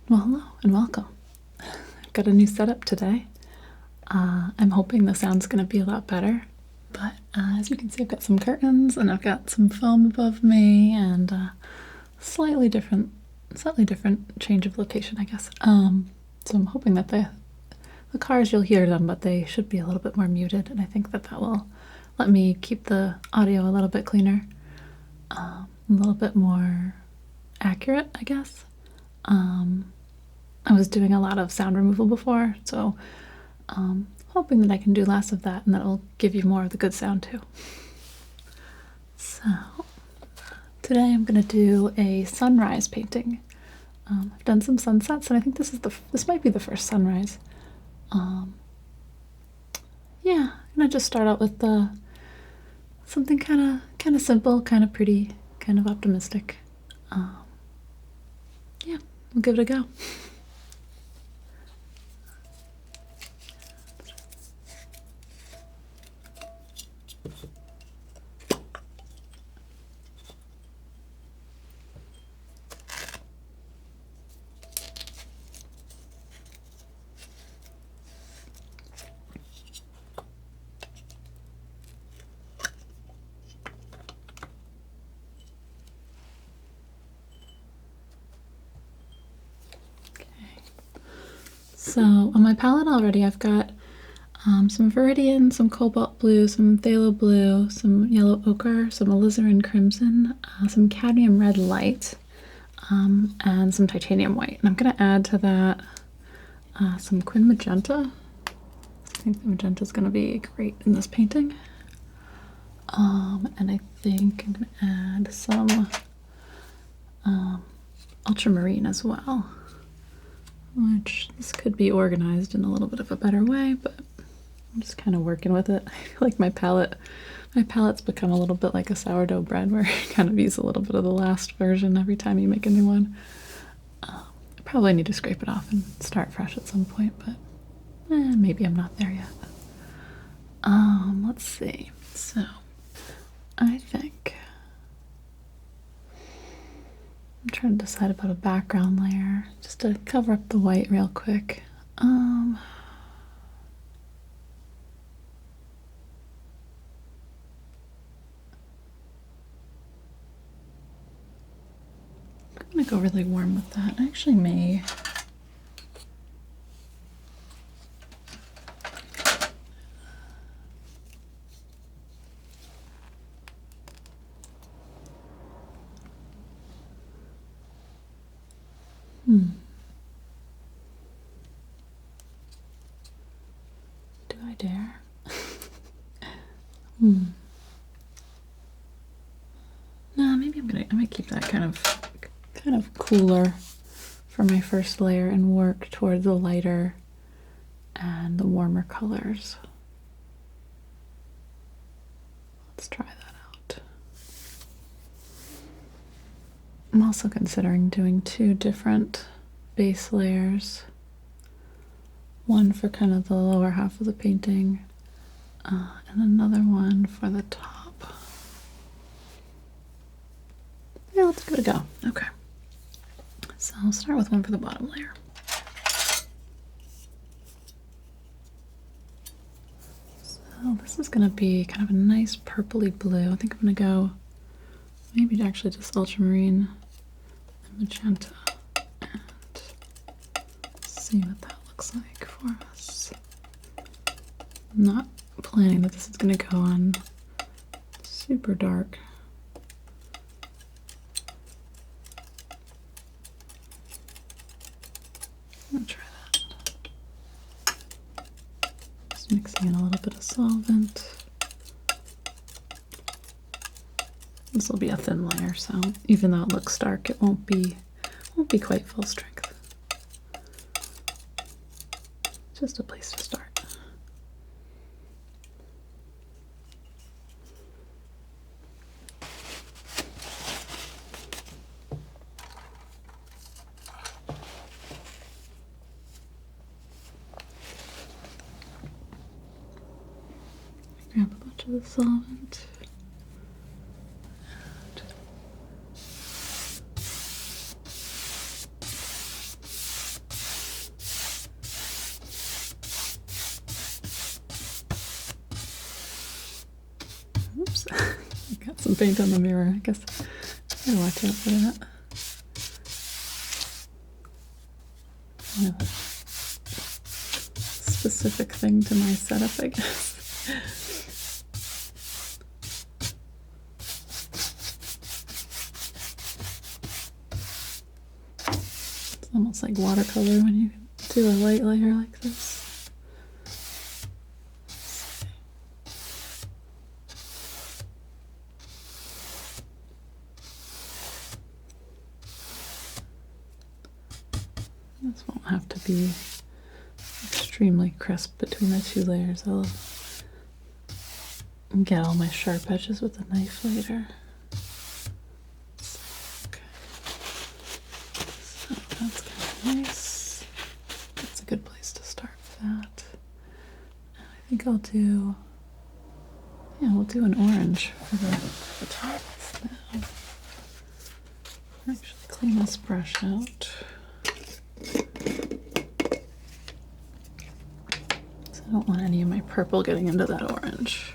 Well, hello and welcome. I've got a new setup today. I'm hoping the sound's going to be a lot better, but as you can see, I've got some curtains and I've got some foam above me and slightly different change of location, I guess. So I'm hoping that the cars, you'll hear them, but they should be a little bit more muted, and I think that will let me keep the audio a little bit cleaner, a little bit more accurate, I guess. I was doing a lot of sound removal before, so hoping that I can do less of that and that will give you more of the good sound too. So today I'm going to do a sunrise painting. I've done some sunsets, and I think this might be the first sunrise. Yeah, I'm gonna just start out with something kind of simple, kind of pretty, kind of optimistic. Yeah, we'll give it a go. So on my palette already, I've got some Viridian, some Cobalt Blue, some Phthalo Blue, some Yellow Ochre, some Alizarin Crimson, some Cadmium Red Light, and some Titanium White. And I'm going to add to that some Quin Magenta. I think the magenta is going to be great in this painting. And I think I'm going to add some Ultramarine as well, which this could be organized in a little bit of a better way, but I'm just kind of working with it. I feel like my palette's become a little bit like a sourdough bread, where you kind of use a little bit of the last version every time you make a new one. I probably need to scrape it off and start fresh at some point, but maybe I'm not there yet. Let's see. So I think I'm trying to decide about a background layer just to cover up the white real quick. I'm gonna go really warm with that. I actually may do I dare? No, maybe I might keep that kind of cooler for my first layer and work towards the lighter and the warmer colors. Let's try that out. I'm also considering doing two different base layers. One for kind of the lower half of the painting, and another one for the top. Yeah, let's give it a go. Okay. So I'll start with one for the bottom layer. So this is going to be kind of a nice purpley blue. I think I'm going to go maybe actually just ultramarine and magenta and see what that looks like for us. I'm not planning that this is going to go on super dark. I'm gonna try that. Just mixing in a little bit of solvent. This will be a thin layer, so even though it looks dark, it won't be quite full strength. Just a place to start. Grab a bunch of the solvent. Oops, got some paint on the mirror. I guess I gotta watch out for that. Yeah. Specific thing to my setup, I guess. It's almost like watercolor when you do a light layer like this. This won't have to be extremely crisp between the two layers. I'll get all my sharp edges with a knife later. Okay. So that's kind of nice. That's a good place to start with that. And I think I'll do, yeah, we'll do an orange for the tops now. Actually clean this brush out. I don't want any of my purple getting into that orange.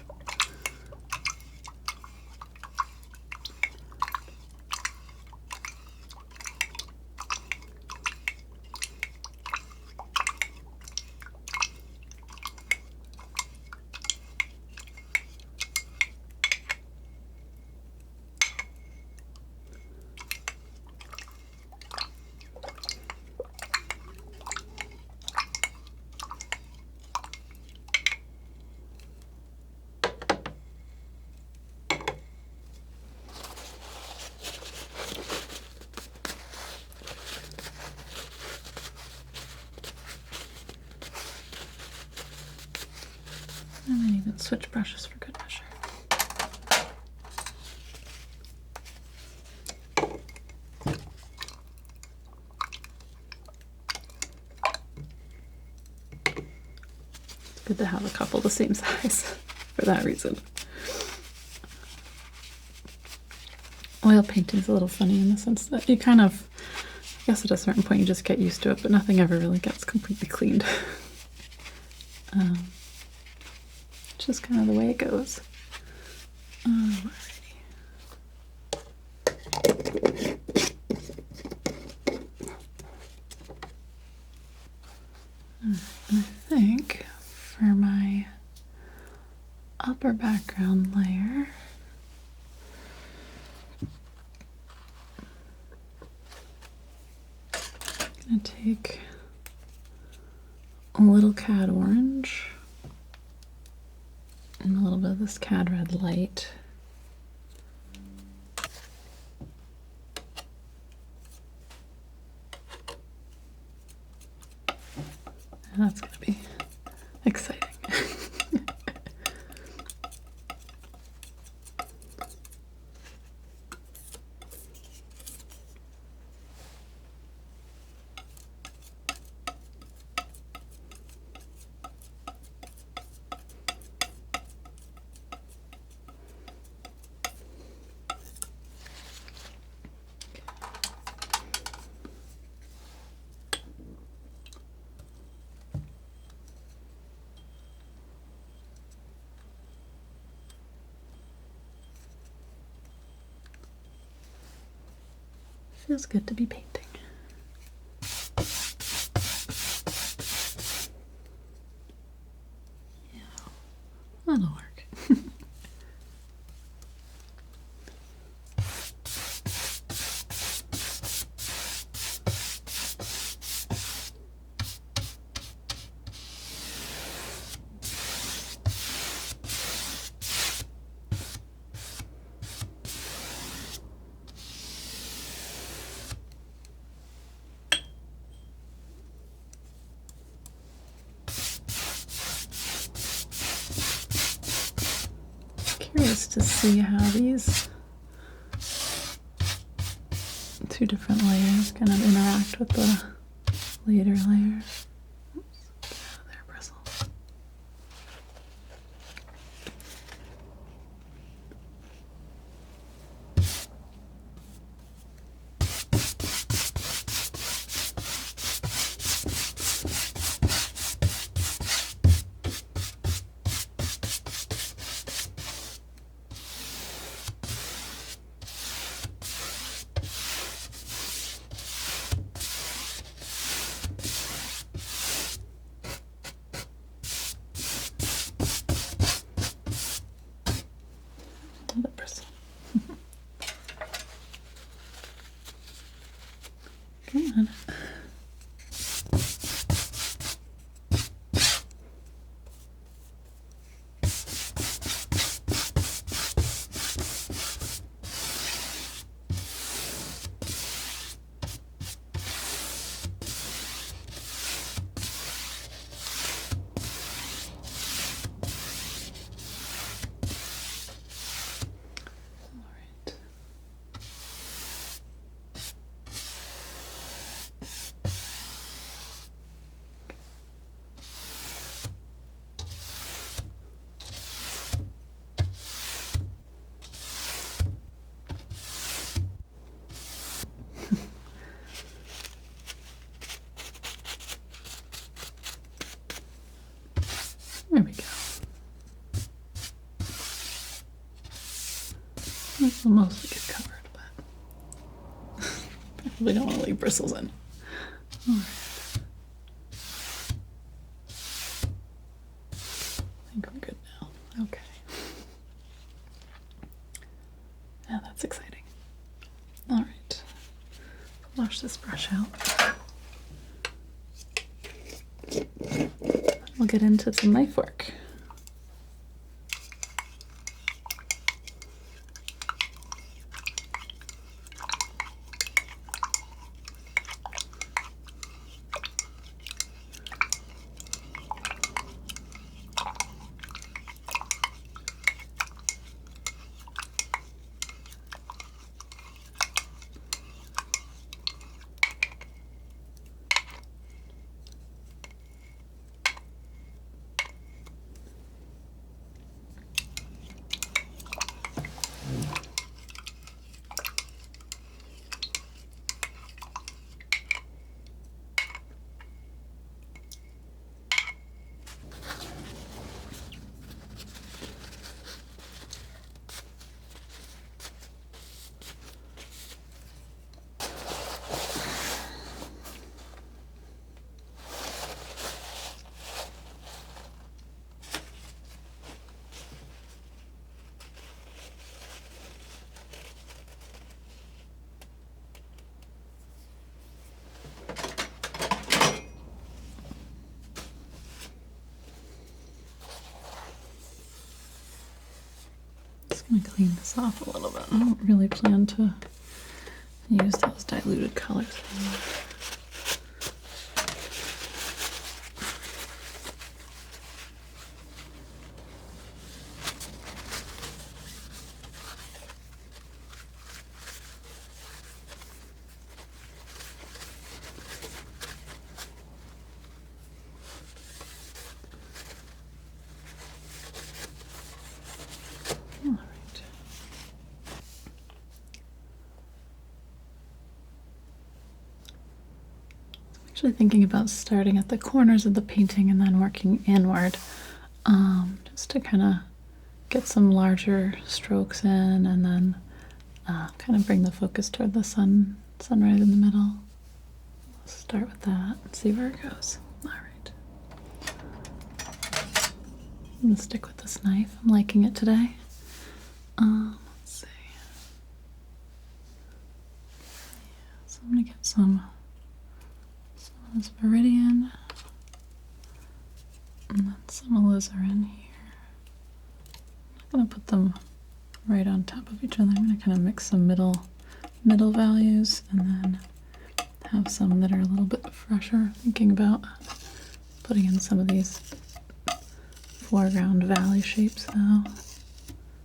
I might even switch brushes for good measure. It's good to have a couple the same size for that reason. Oil painting is a little funny in the sense that you kind of, I guess at a certain point you just get used to it, but nothing ever really gets completely cleaned. Just kind of the way it goes. Alrighty. And I think for my upper background layer, I'm going to take a little cad orange and a little bit of this cad red light. And that's going to be exciting. Feels good to be painting. Yeah, that'll work. Curious to see how these two different layers kind of interact with the later layers. Oops, get out of there, bristle. will mostly get covered, but probably don't want to leave bristles in. All right. I think I'm good now. Okay. Yeah, that's exciting. All right. Wash this brush out. We'll get into some knife work. I'm going to clean this off a little bit. I don't really plan to use those diluted colors anymore. Actually thinking about starting at the corners of the painting and then working inward, just to kind of get some larger strokes in, and then kind of bring the focus toward the sun right in the middle. Let's start with that and see where it goes. All right. I'm going to stick with this knife. I'm liking it today. Let's see. Yeah, so I'm going to get some of this Viridian and then some alizarin here. I'm going to put them right on top of each other. I'm going to kind of mix some middle values and then have some that are a little bit fresher. Thinking about putting in some of these foreground valley shapes though.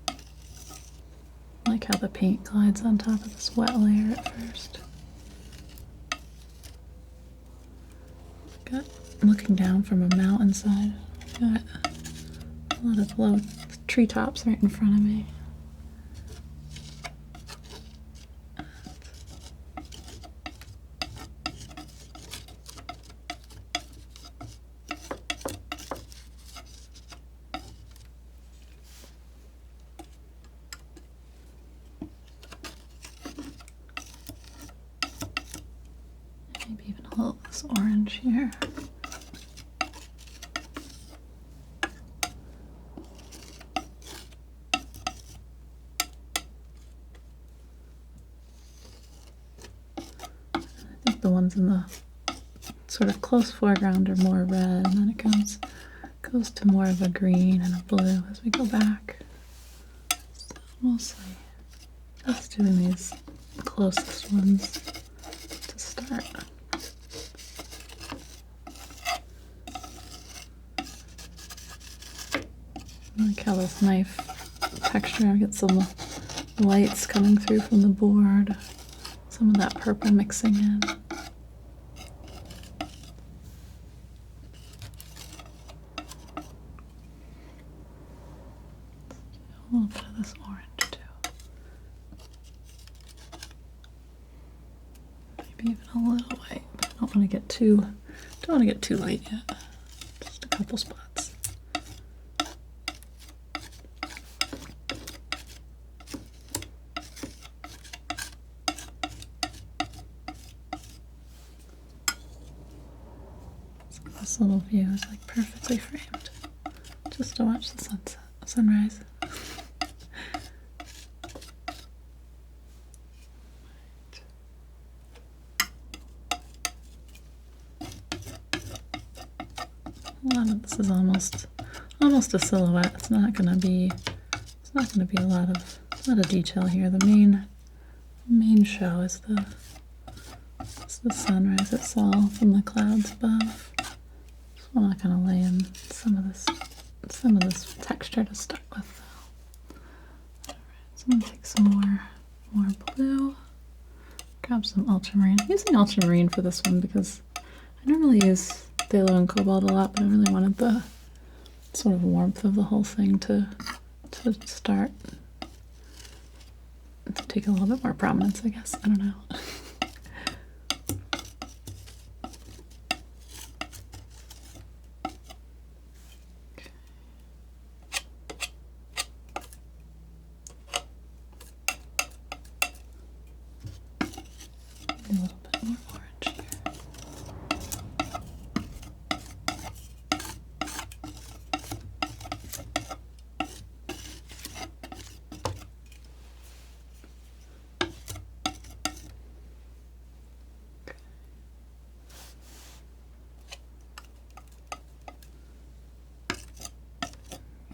I like how the paint glides on top of this wet layer at first. Looking down from a mountainside. Got a lot of low treetops right in front of me. Maybe even a little of this orange here. The ones in the sort of close foreground are more red, and then it goes to more of a green and a blue as we go back. So we'll see. Just doing these closest ones to start. I like how this knife texture, I get some lights coming through from the board, some of that purple mixing in. A little bit of this orange too. Maybe even a little white, but I don't want to get too light yet. Just a couple spots. This little view is like perfectly framed just to watch the sunrise. A lot of this is almost a silhouette. It's not gonna be a lot of detail here. The main show is the sunrise itself and the clouds above. Just want to kind of lay in some of this texture to start with. Alright, so I'm gonna take some more blue. Grab some ultramarine. I'm using ultramarine for this one because I don't really use phthalo and cobalt a lot, but I really wanted the sort of warmth of the whole thing to start to take a little bit more prominence, I guess. I don't know. A little bit more orange here.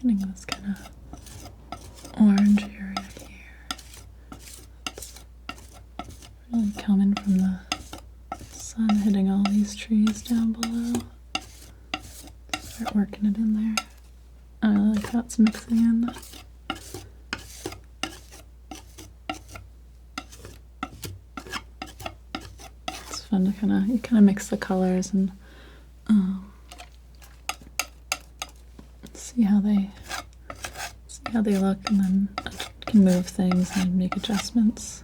Getting this kind of orange area here. It's really coming from the sun hitting all these trees down below. Start working it in there. I really like how it's mixing in. It's fun to kind of mix the colors and see how they look, and then you can move things and make adjustments.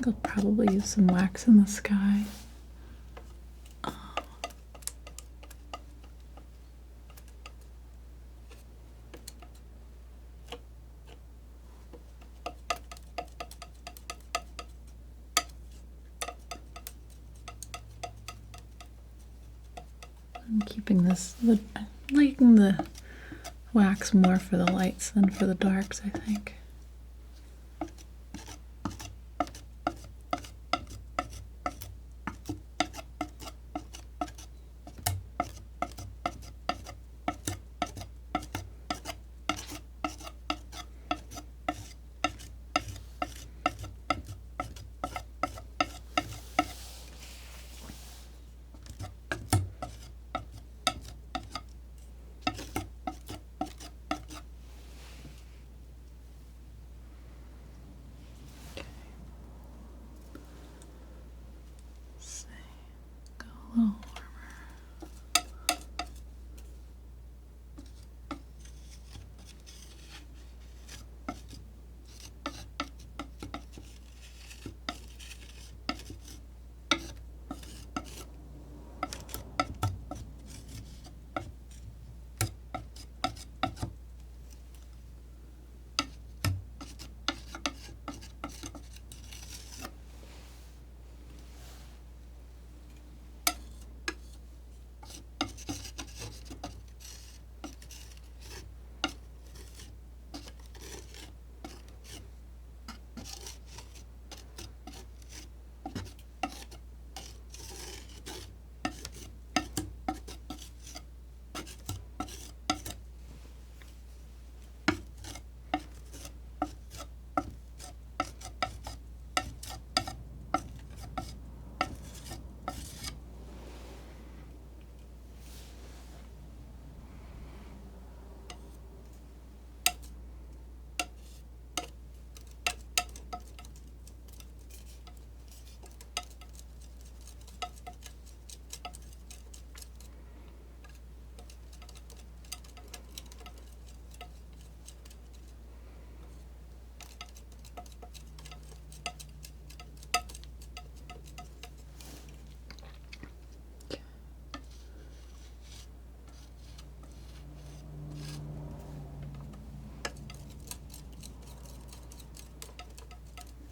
I'll probably use some wax in the sky. I'm keeping I'm liking the wax more for the lights than for the darks, I think.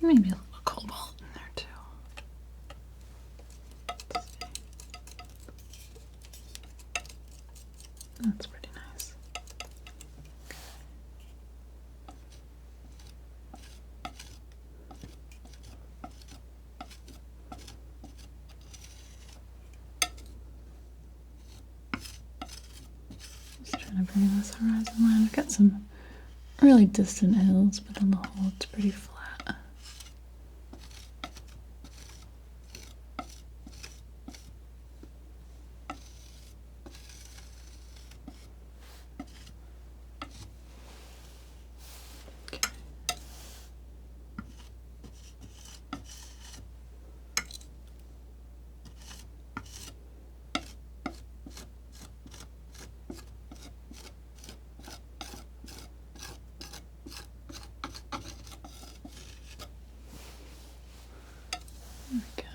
Maybe a little cobalt in there too. That's pretty nice. Just trying to bring this horizon line. I've got some really distant hills, but on the whole, it's pretty flat. There we go.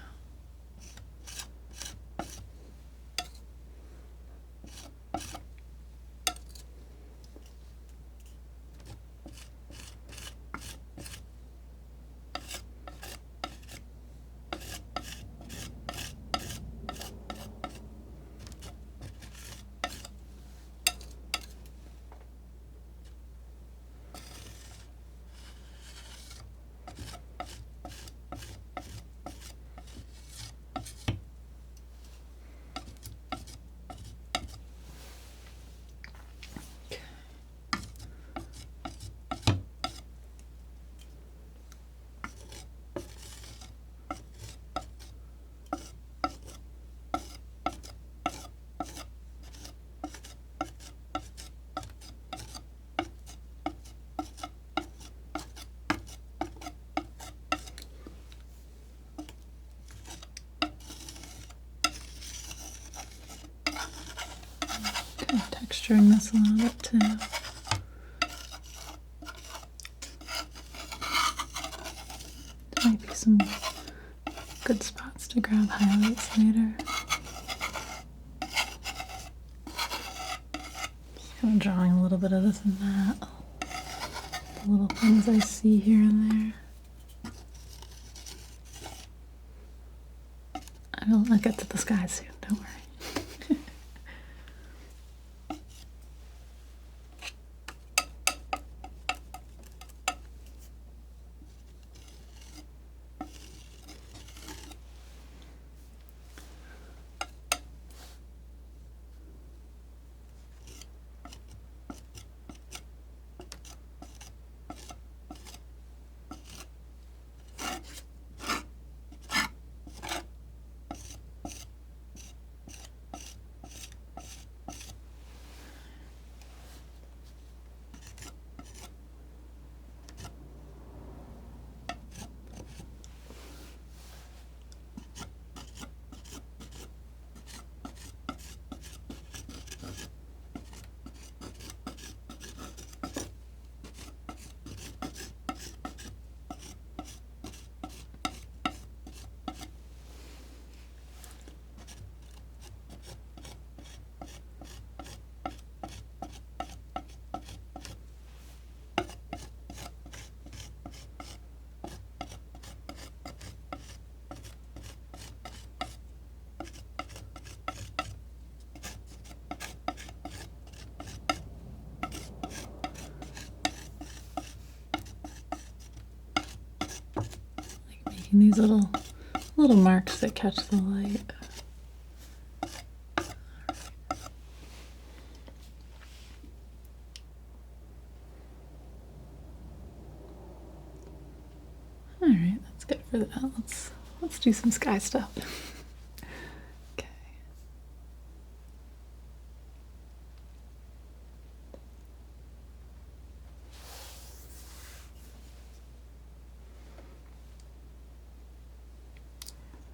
Texturing this a little bit too. There might be some good spots to grab highlights later. Just kind of drawing a little bit of this and that. The little things I see here and there. I'll get to the sky soon, don't worry. These little marks that catch the light. All right, that's good for that. Let's do some sky stuff. Okay.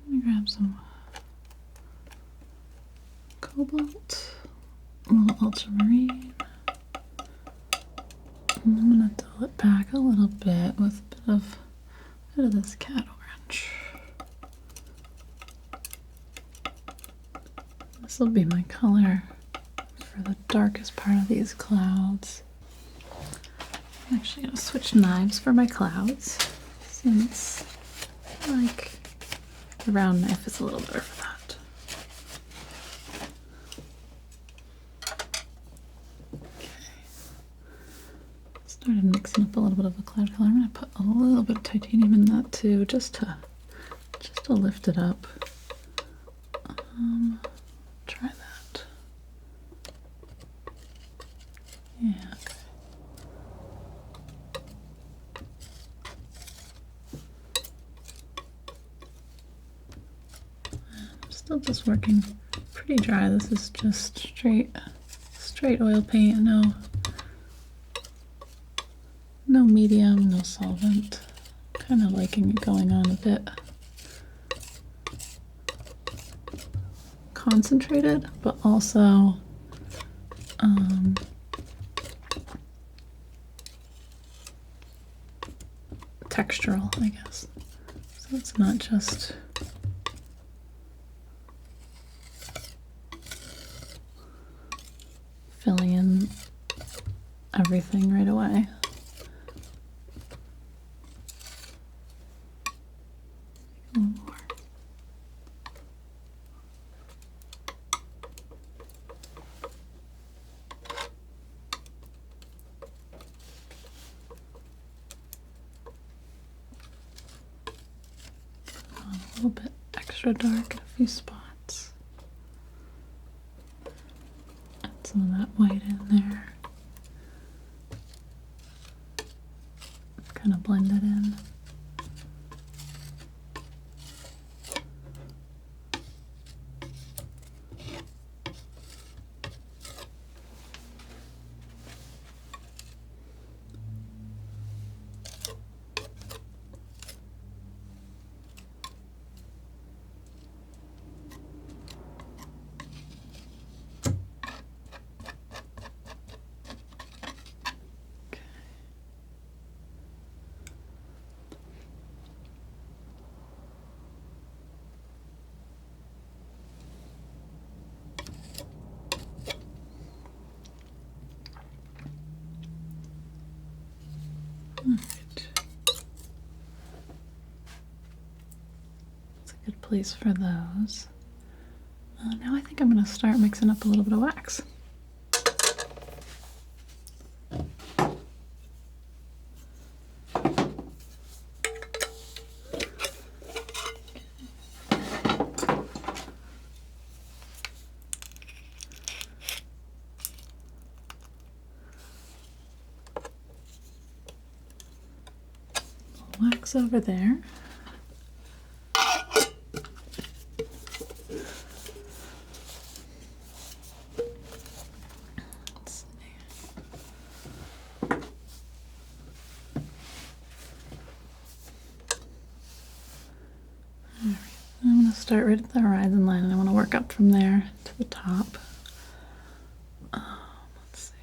Let me grab some cobalt, a little ultramarine. And I'm gonna dull it back a little bit with a bit of this cat orange. This will be my color for the darkest part of these clouds. I'm actually gonna switch knives for my clouds. since like the round knife is a little better for that. Okay. Started mixing up a little bit of the cloud color. I'm going to put a little bit of titanium in that too, just to lift it up. Try that. Yeah, okay. I'm still just working pretty dry. This is just straight oil paint, no medium, no solvent. Kind of liking it going on a bit concentrated, but also textural, I guess. So it's not just filling in everything right away. A little more. A little bit extra dark in a few spots. Add some of that white in there. Kind of blend it in. Alright. That's a good place for those. Now I think I'm going to start mixing up a little bit of wax. Wax over there. Let's see. All right. I'm going to start right at the horizon line, and I want to work up from there to the top. Let's see.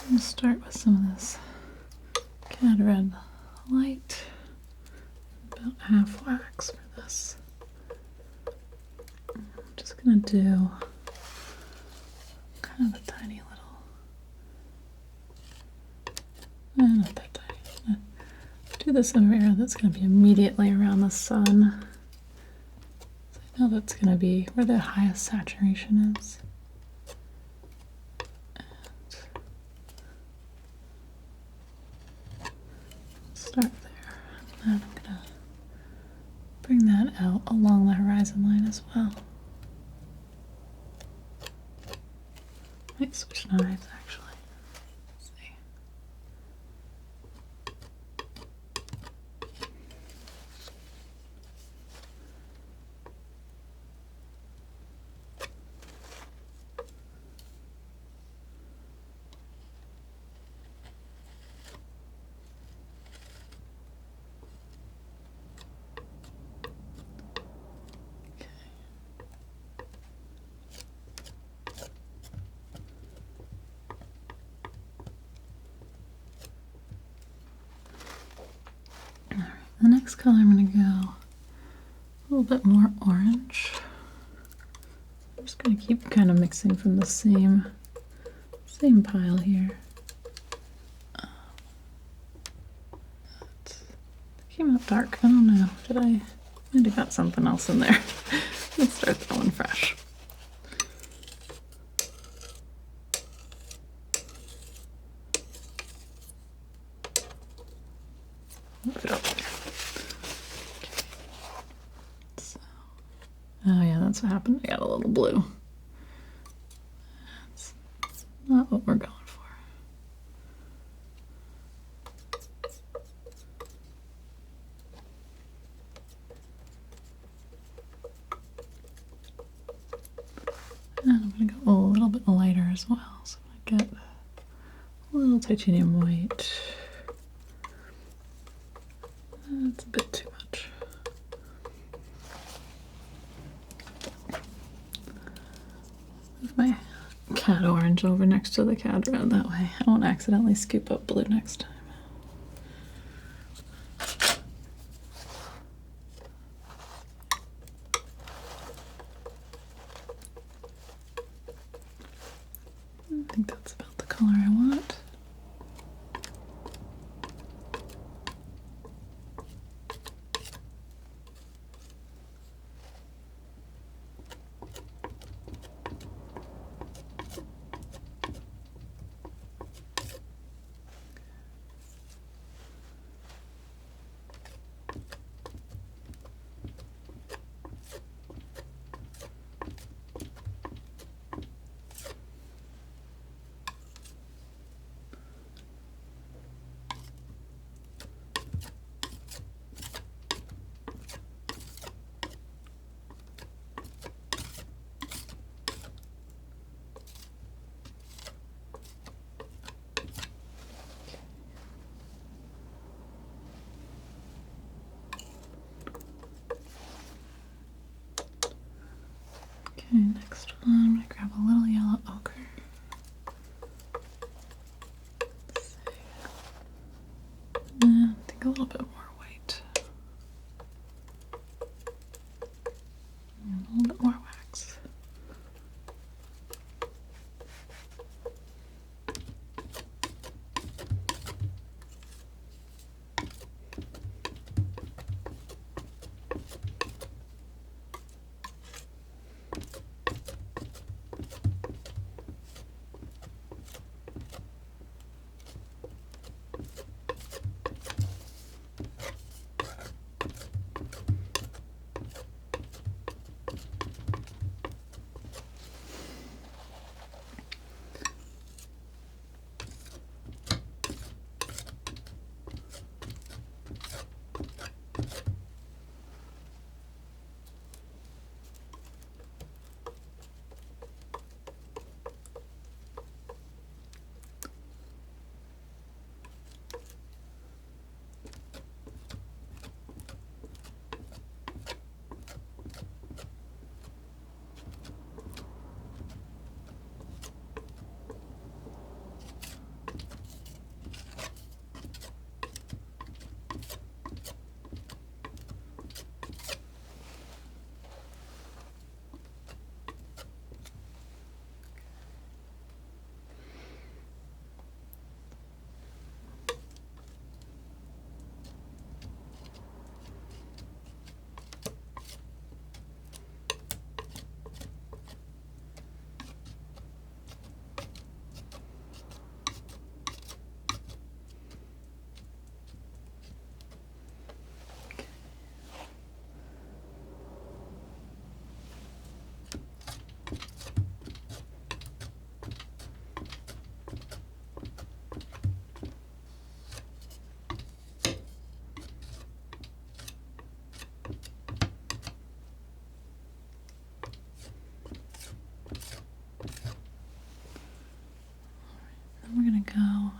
I'm going to start with some of this Cad Red Light, about half wax for this. I'm just going to do kind of a tiny little, not that tiny. I'm going to do this in an area that's going to be immediately around the sun. So I know that's going to be where the highest saturation is. Start there, and I'm gonna bring that out along the horizon line as well. Might switch knives actually. Let's see. The next color I'm going to go a little bit more orange. I'm just going to keep kind of mixing from the same pile here. It came out dark. I don't know. Did I? Might have got something else in there. Let's start that one fresh. Move it over there. So, oh yeah, that's what happened. I got a little blue. That's not what we're going for. And I'm going to go a little bit lighter as well. So I get a little titanium white. That's a bit too much. Move my cat orange over next to the cad red, that way I won't accidentally scoop up blue next time. I think that's about the color I want. Okay, next one, I'm going to grab a little yellow ochre. Let's see. And I think a little bit more white. And a little bit more wax. Then we're going to go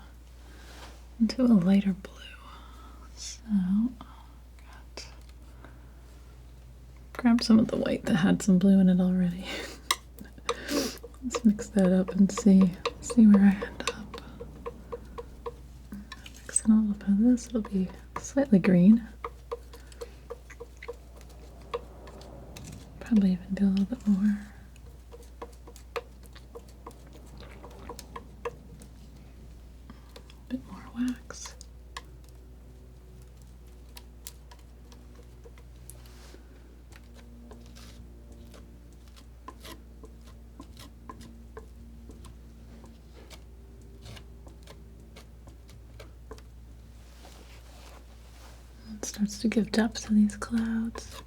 into a lighter blue. So, grab some of the white that had some blue in it already. Let's mix that up and see where I end up. Mix in a little bit of this, it'll be slightly green. Probably even do a little bit more. wax. It starts to give depth to these clouds.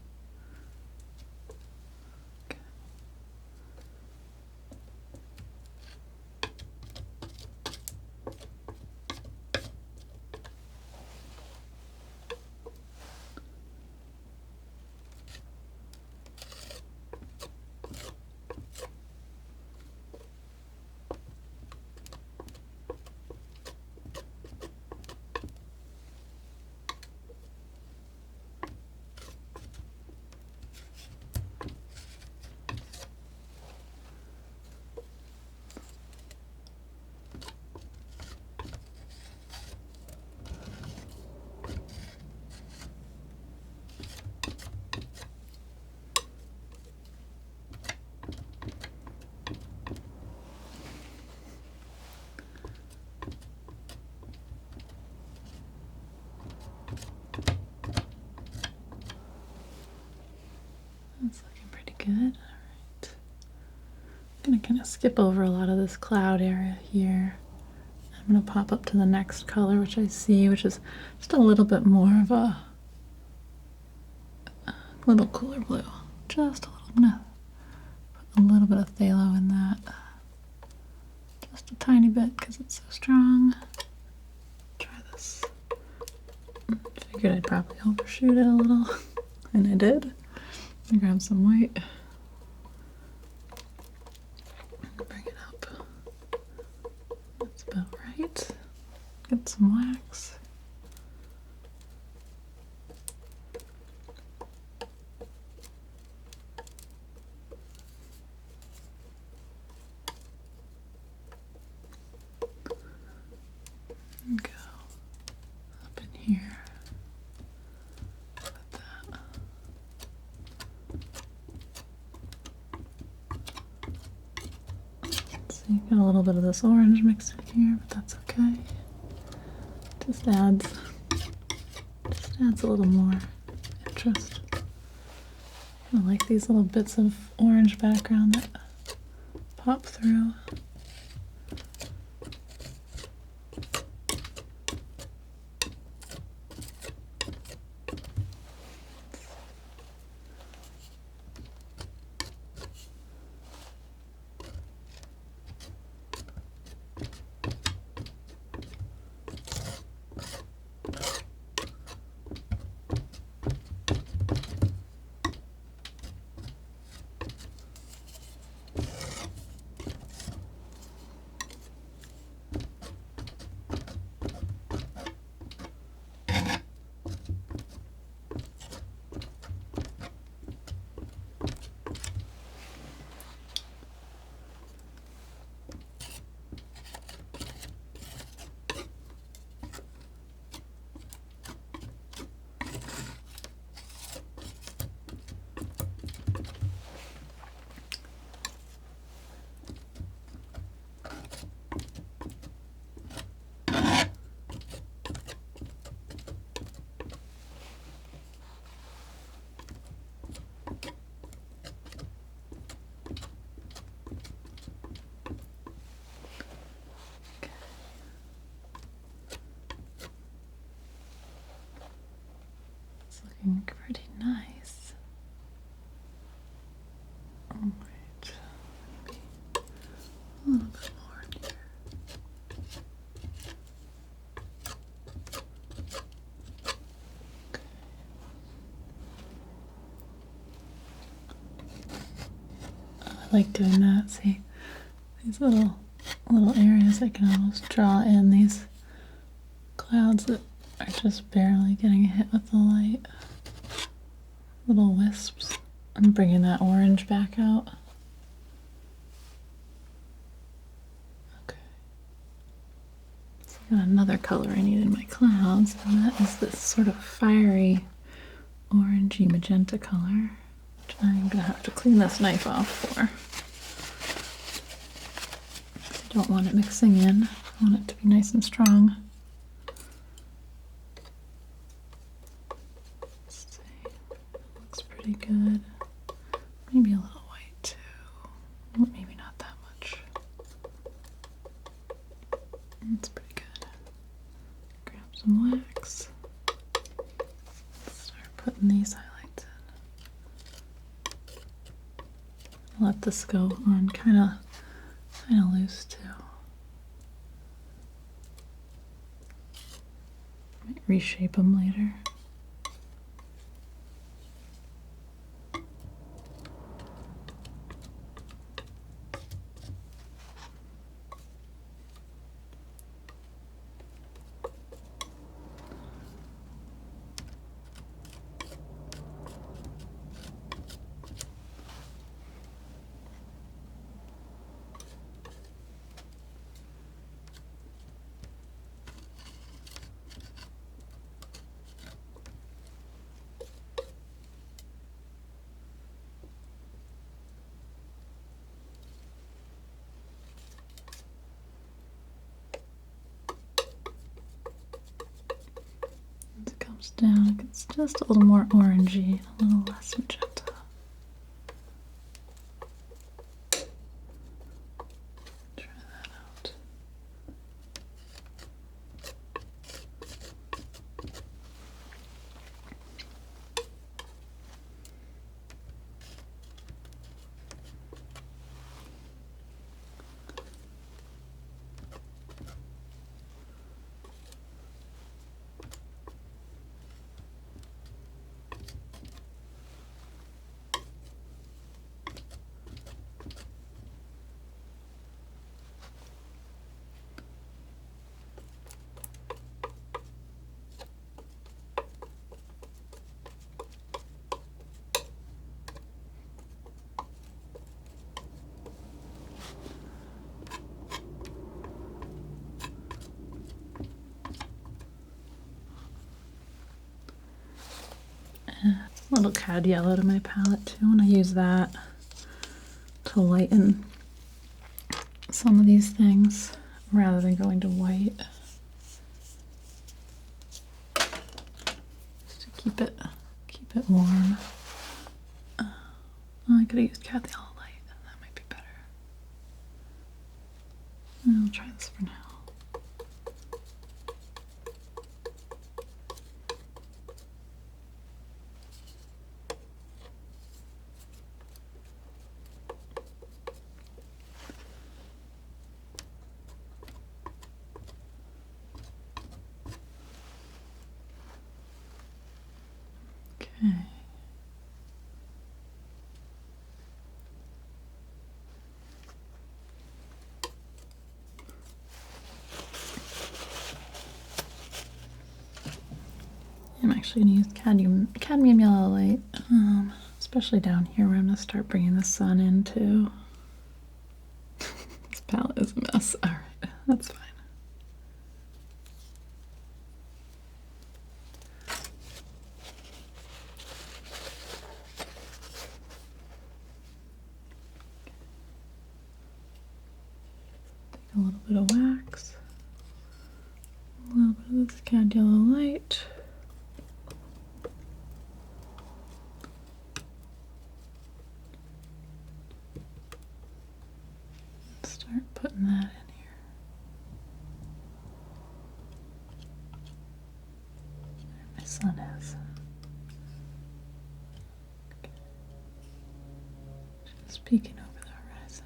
That's looking pretty good. All right. I'm going to kind of skip over a lot of this cloud area here. I'm going to pop up to the next color, which I see, which is just a little bit more of a little cooler blue. Just a little. I'm going to put a little bit of phthalo in that. Just a tiny bit because it's so strong. Try this. Figured I'd probably overshoot it a little, and I did. I grab some white, bring it up. That's about right. Get some wax. And go up in here. Got a little bit of this orange mixed in here, but that's okay. Just adds a little more interest. I like these little bits of orange background that pop through. Looking pretty nice. All right, maybe a little bit more in here. Okay. I like doing that. See, these little areas I can almost draw in these clouds that are just barely getting hit with the light. Little wisps. I'm bringing that orange back out. Okay. So I got another color I need in my clouds, and that is this sort of fiery orangey magenta color, which I'm gonna have to clean this knife off for. I don't want it mixing in. I want it to be nice and strong. good. Maybe a little white too. Well, maybe not that much. That's pretty good. Grab some wax. Start putting these highlights in. Let this go on kind of loose too. Might reshape them later. As it comes down, it gets just a little more orangey, a little less magenta. Try that out. A little cad yellow to my palette too, and I use that to lighten some of these things rather than going to white. Just to keep it warm. I could have used cad yellow light, that might be better. I'll try this for now. Okay. I'm actually going to use cadmium yellow light, especially down here where I'm going to start bringing the sun into. This palette is a mess. Alright, that's fine. Take a little bit of wax, a little bit of this cad yellow light. Start putting that in here. There my sun is. Okay. Just peeking over the horizon.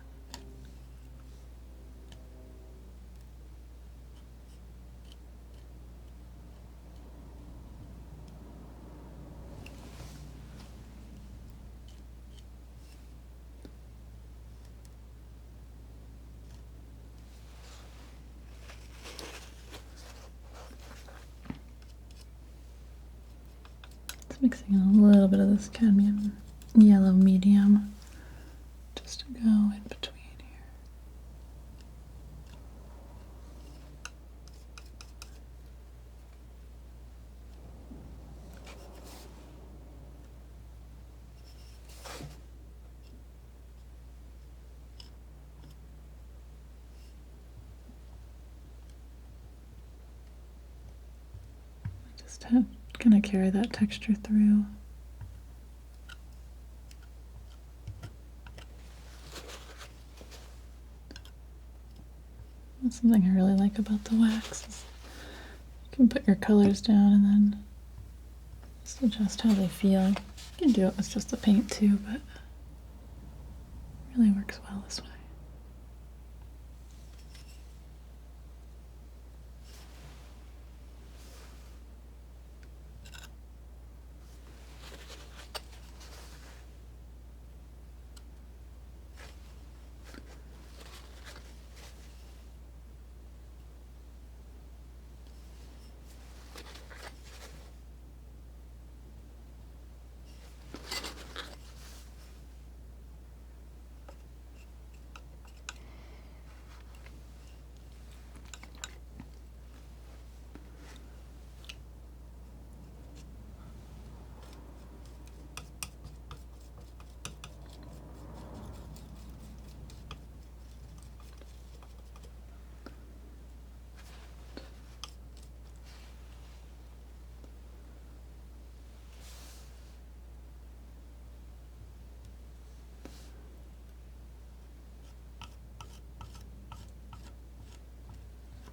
Mixing in a little bit of this cadmium yellow medium just to go in between here. I just have kind of carry that texture through. That's something I really like about the wax. Is you can put your colors down and then just adjust how they feel. You can do it with just the paint too, but it really works well this way.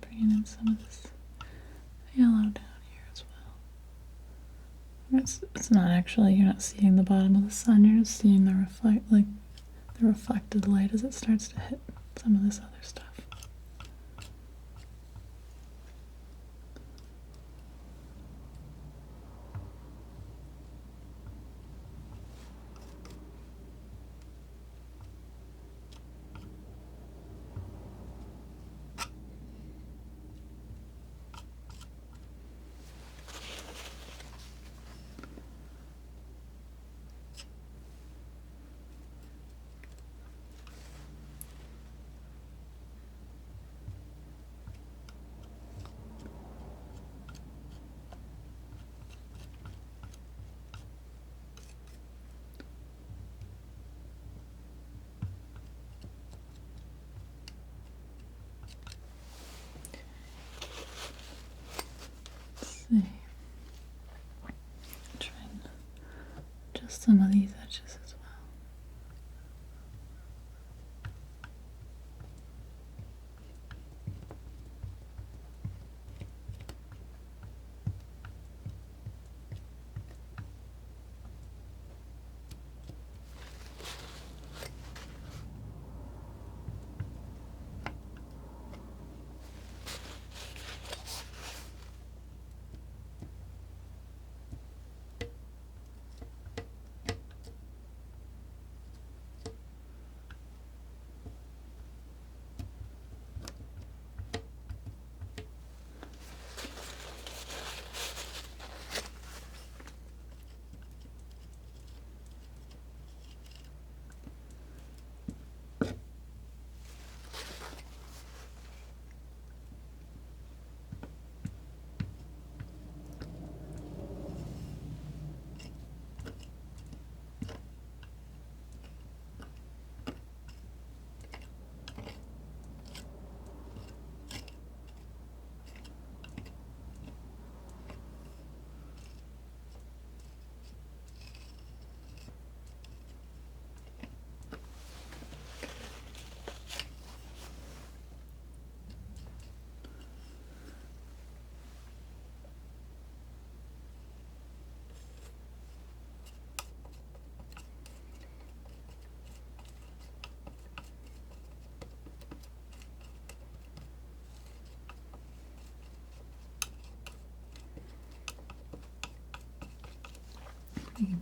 Bringing in some of this yellow down here as well. It's not actually, you're not seeing the bottom of the sun, you're just seeing the reflected light as it starts to hit some of this other stuff. See. Try and adjust some of these edges as well.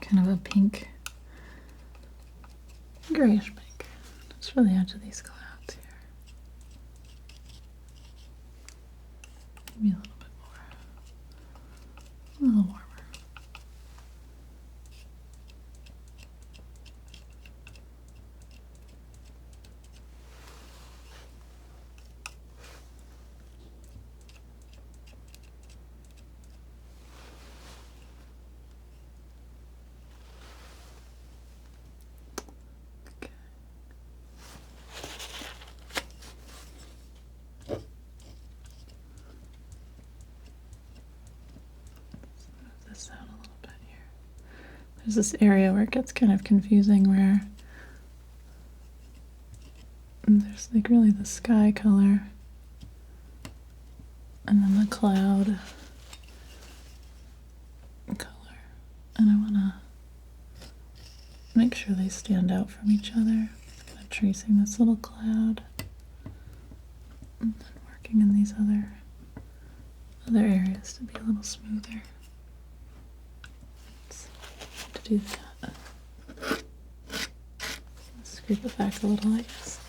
Kind of a pink, grayish pink, just for the edge of these clouds here. Maybe a little bit more, a little warmer. This out a little bit here. There's this area where it gets kind of confusing where there's like really the sky color and then the cloud color. And I want to make sure they stand out from each other. I'm tracing this little cloud and then working in these other areas to be a little smoother. To do that, scrape it back a little, I guess.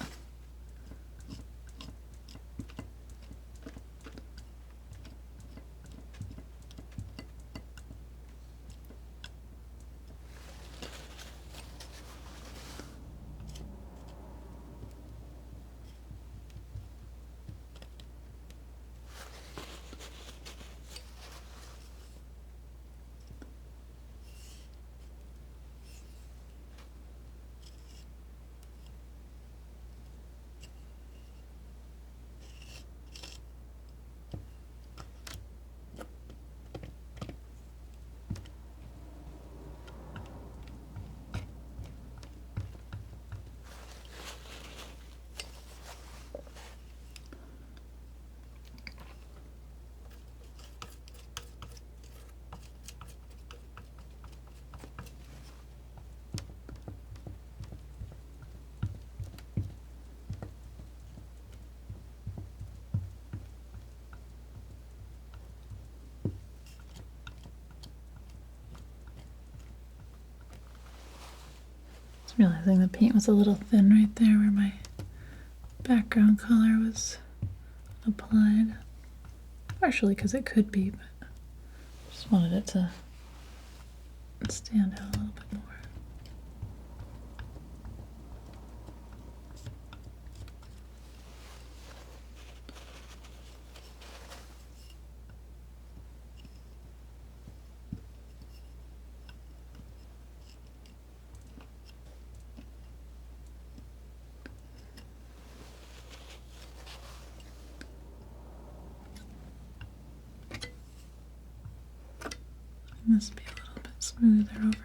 Realizing the paint was a little thin right there where my background color was applied. Partially because it could be, but just wanted it to stand out a little bit more. Must be a little bit smoother over here.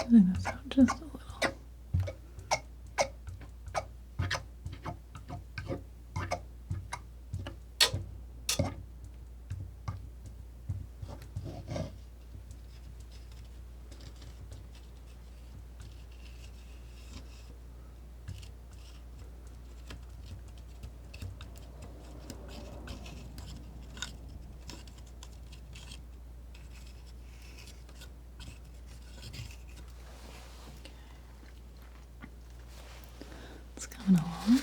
Smoothing this out just a little. It's coming along.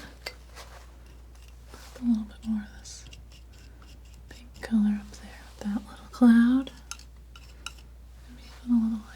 Put a little bit more of this pink color up there with that little cloud. Maybe even a little lighter.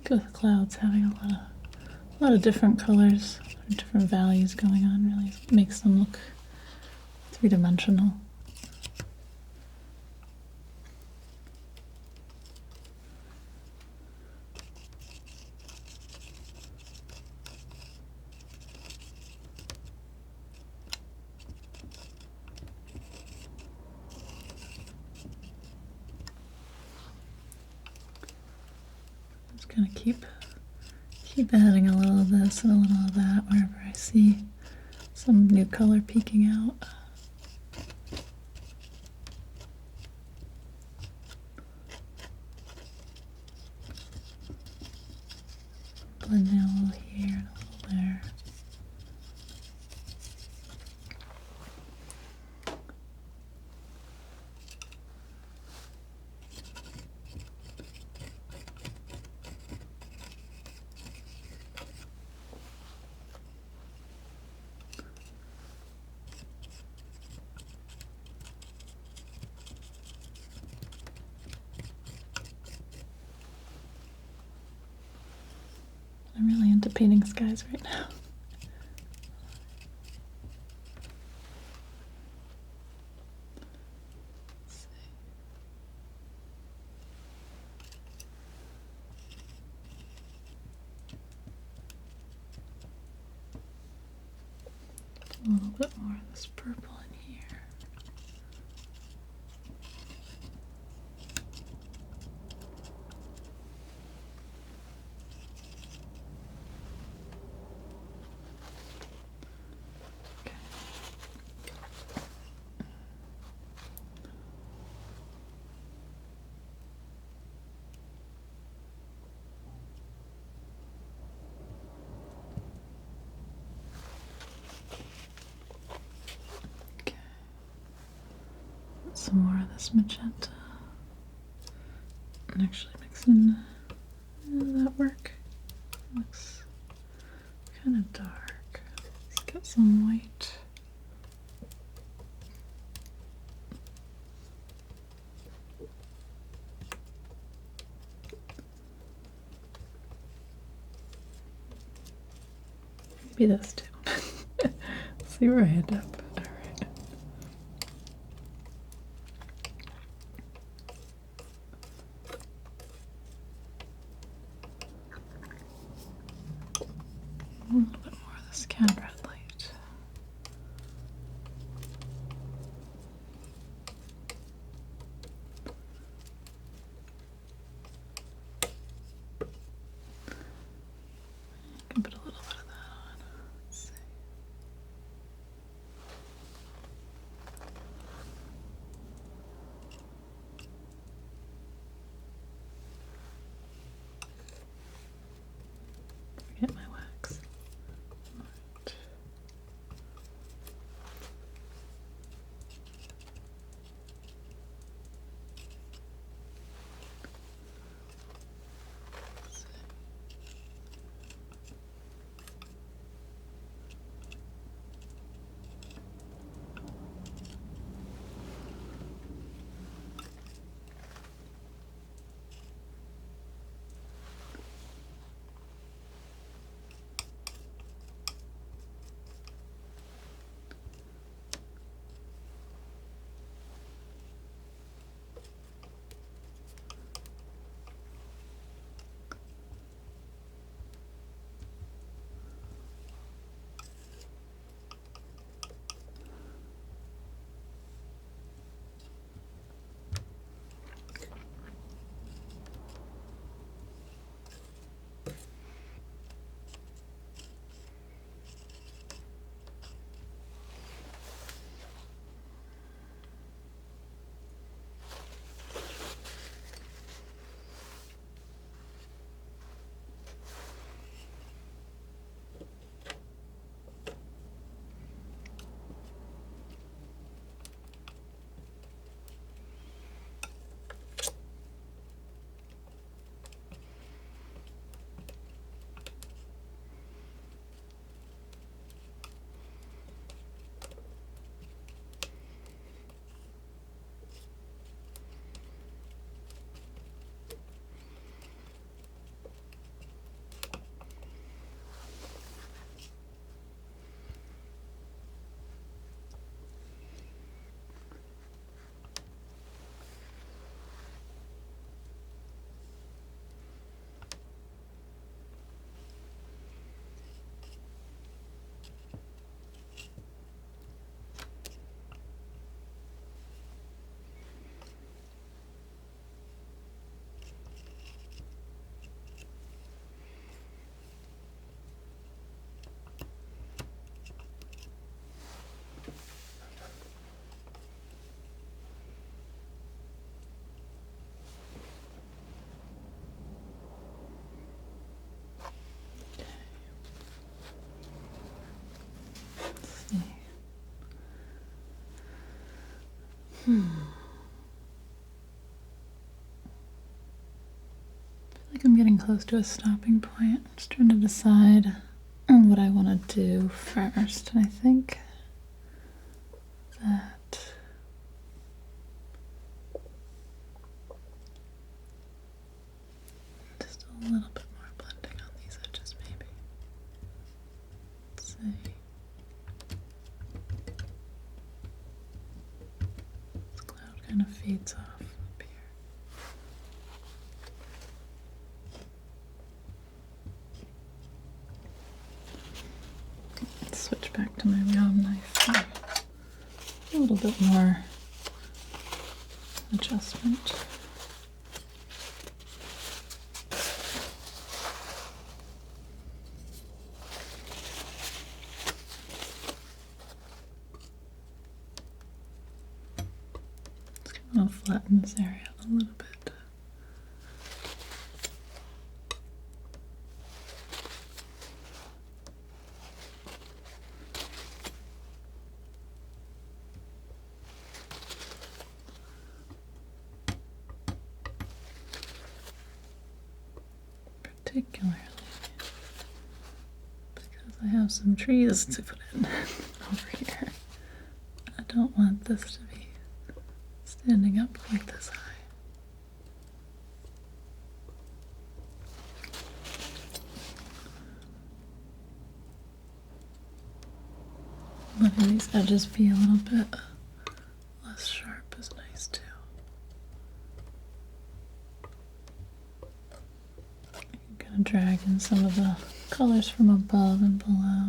Good with the clouds having a lot of different colors, different values going on. Really makes them look three-dimensional. Just gonna keep adding a little of this and a little of that wherever I see some new color peeking out. Blending a little here and a little there. I'm really into painting skies right now. A little bit more of this purple in here. Okay. Okay. Some more of this magenta. And actually mixing that work. Looks kind of dark. Let's get some white. Maybe this too. See where I end up. All right. A little bit more of this cad red light. I can put a little bit of that on. Let's see. Get my wax. Right. like I'm getting close to a stopping point. I'm just trying to decide what I want to do first. And I think that just a little bit more blending on these edges, maybe. Let's see. This cloud kind of fades off up here. Let's switch back to my round knife. A little bit more adjustment. Just going to flatten this area a little bit. Particularly because I have some trees to put in over here. I don't want this to be standing up quite this high. Letting these edges be a little bit less sharp is nice too. I'm gonna drag in some of the colors from above and below.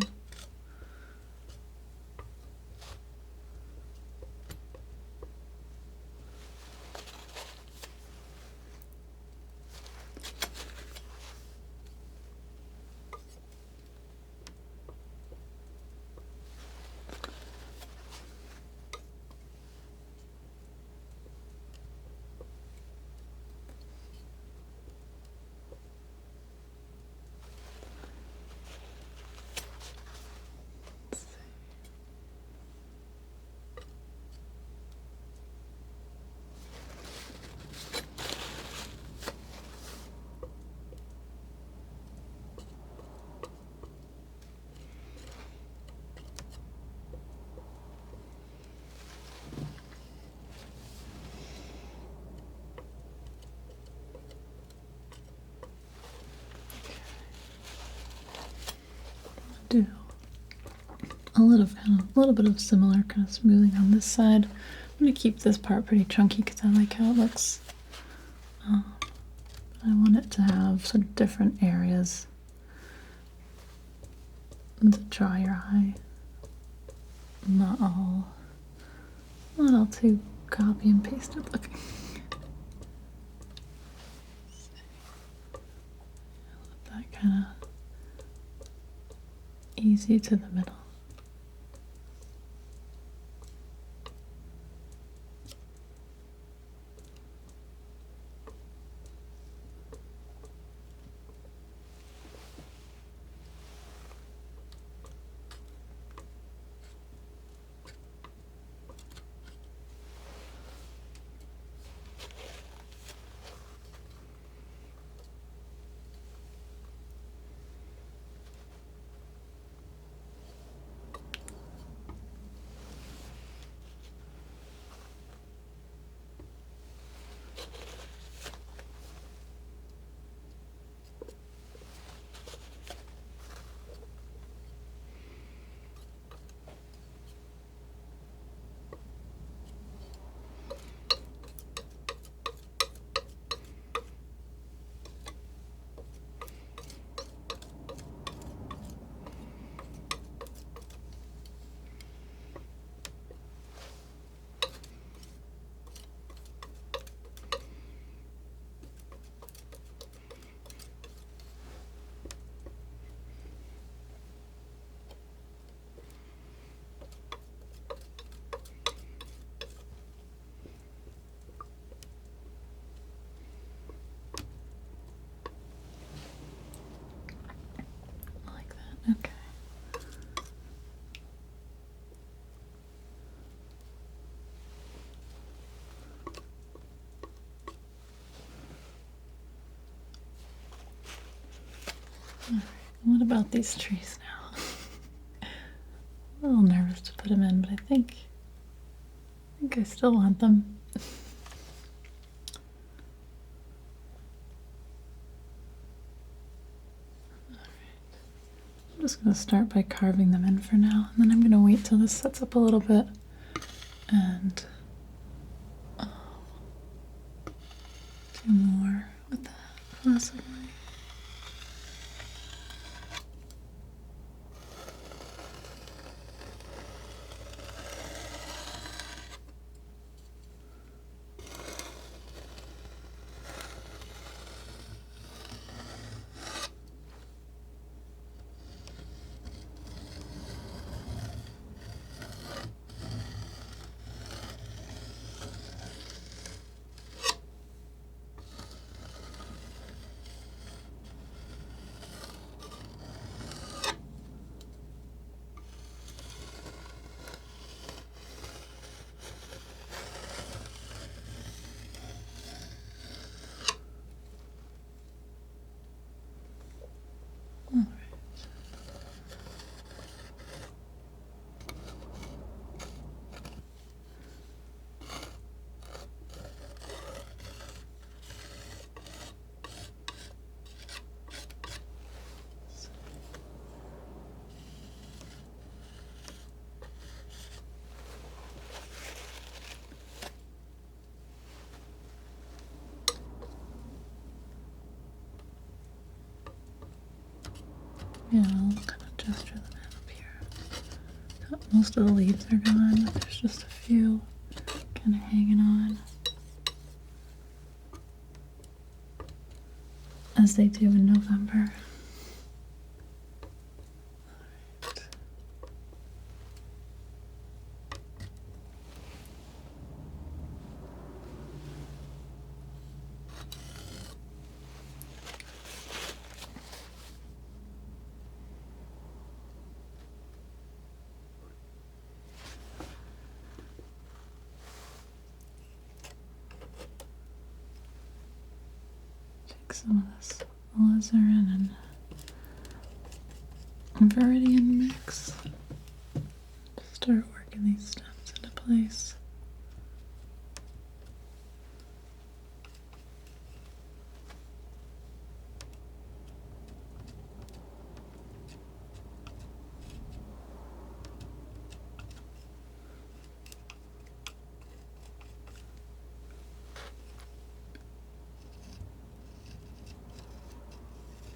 Do a little bit of similar kind of smoothing on this side. I'm going to keep this part pretty chunky because I like how it looks. I want it to have sort of different areas to draw your eye. Not all too copy and pasted looking. That kind of easy to the middle. What about these trees now? A little nervous to put them in, but I think I still want them. I'm just going to start by carving them in for now, and then I'm going to wait till this sets up a little bit and do more with that, possibly. Yeah, I'll kind of gesture them in up here. Most of the leaves are gone, but there's just a few kind of hanging on. As they do in November. Take some of this alizarin and Viridian mix. Just start working these stems into place.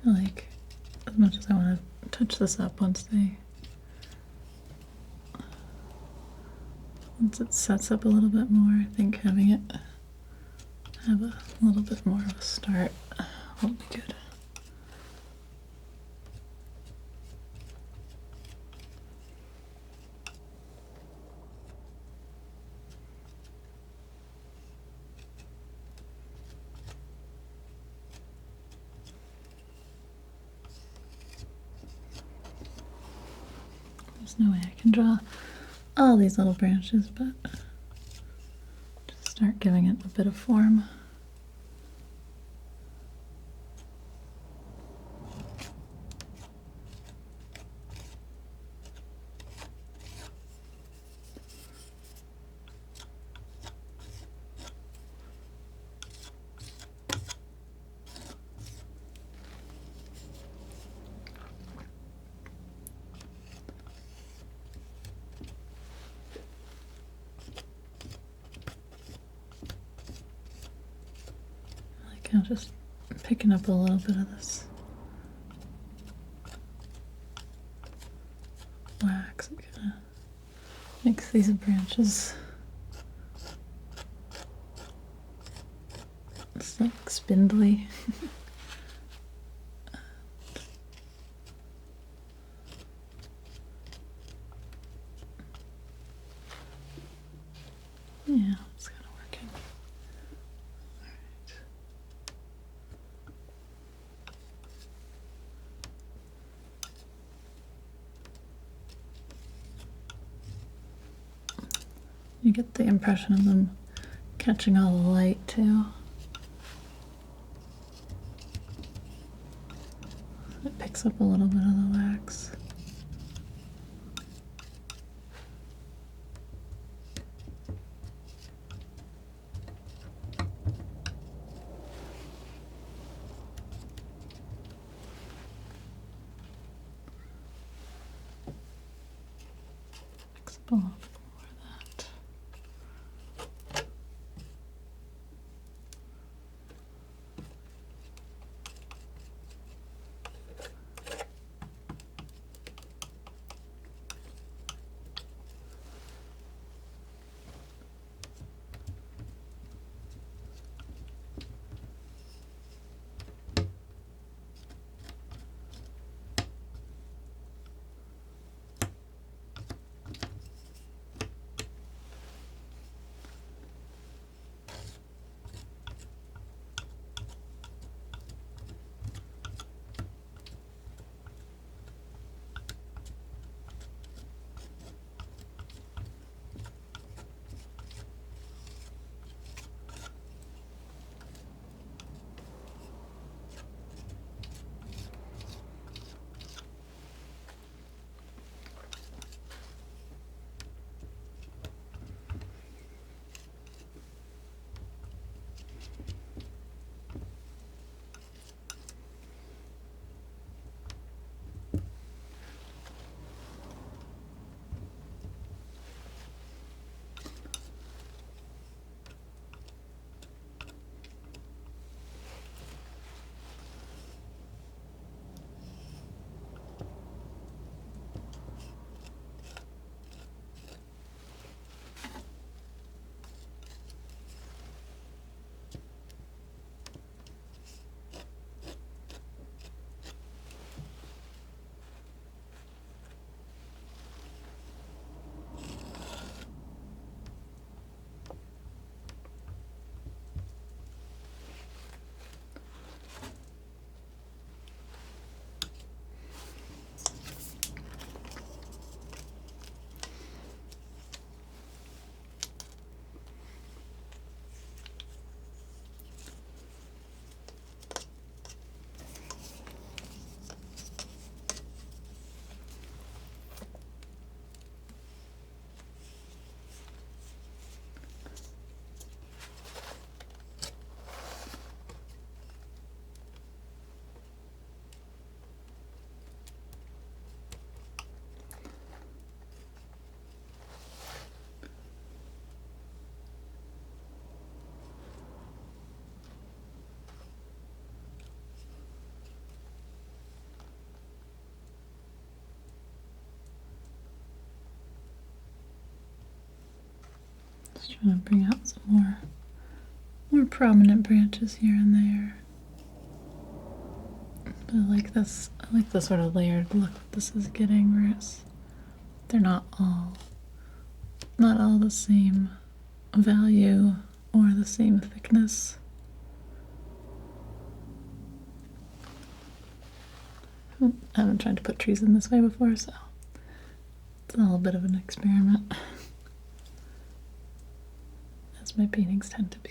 Like, as much as I want to touch this up once it sets up a little bit more, I think having it have a little bit more of a start will be good. There's no way I can draw all these little branches, but just start giving it a bit of form. I'm just picking up a little bit of this wax. It kind of makes these branches, it's like spindly. Yeah, it's kind of working. All right. You get the impression of them catching all the light too. It picks mix up a little bit of the wax. Mix up a little bit more of that. Just trying to bring out some more prominent branches here and there. But I like the sort of layered look that this is getting, where they're not all the same value or the same thickness. I haven't tried to put trees in this way before, so it's a little bit of an experiment, as my paintings tend to be.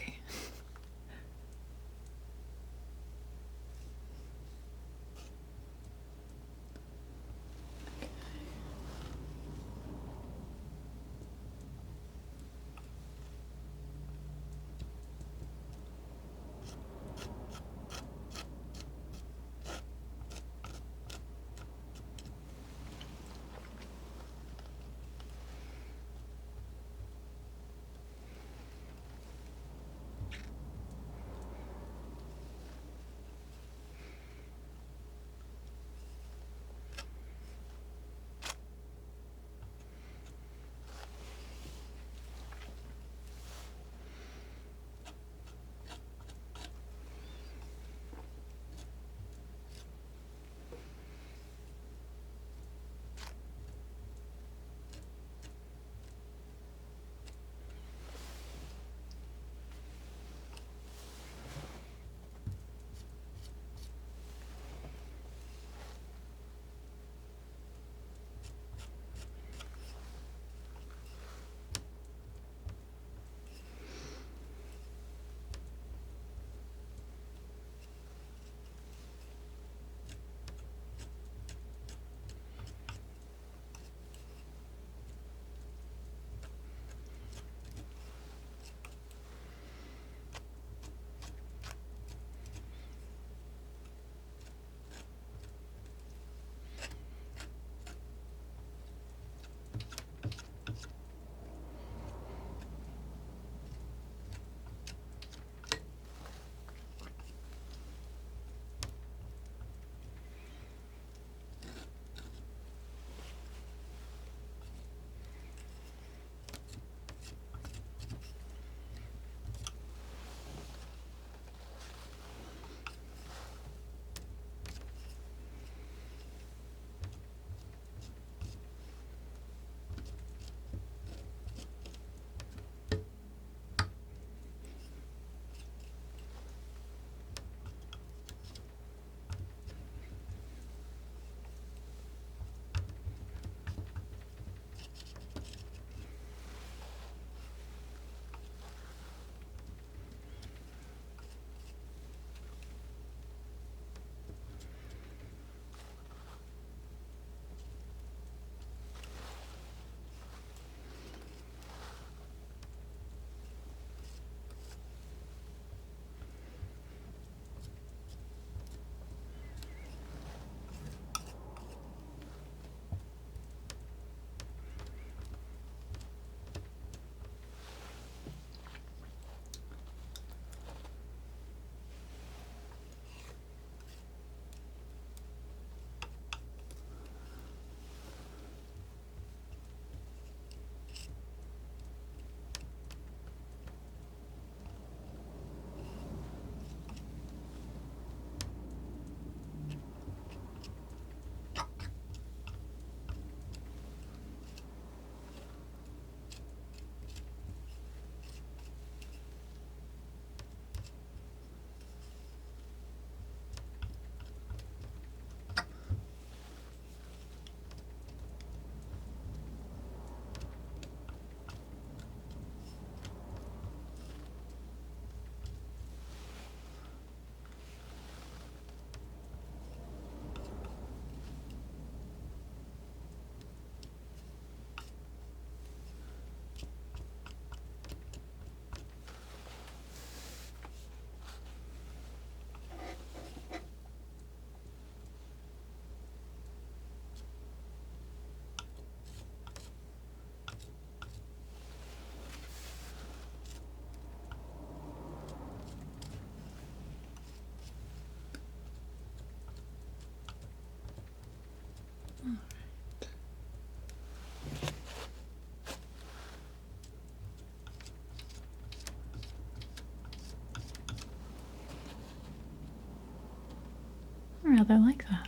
how they're like that.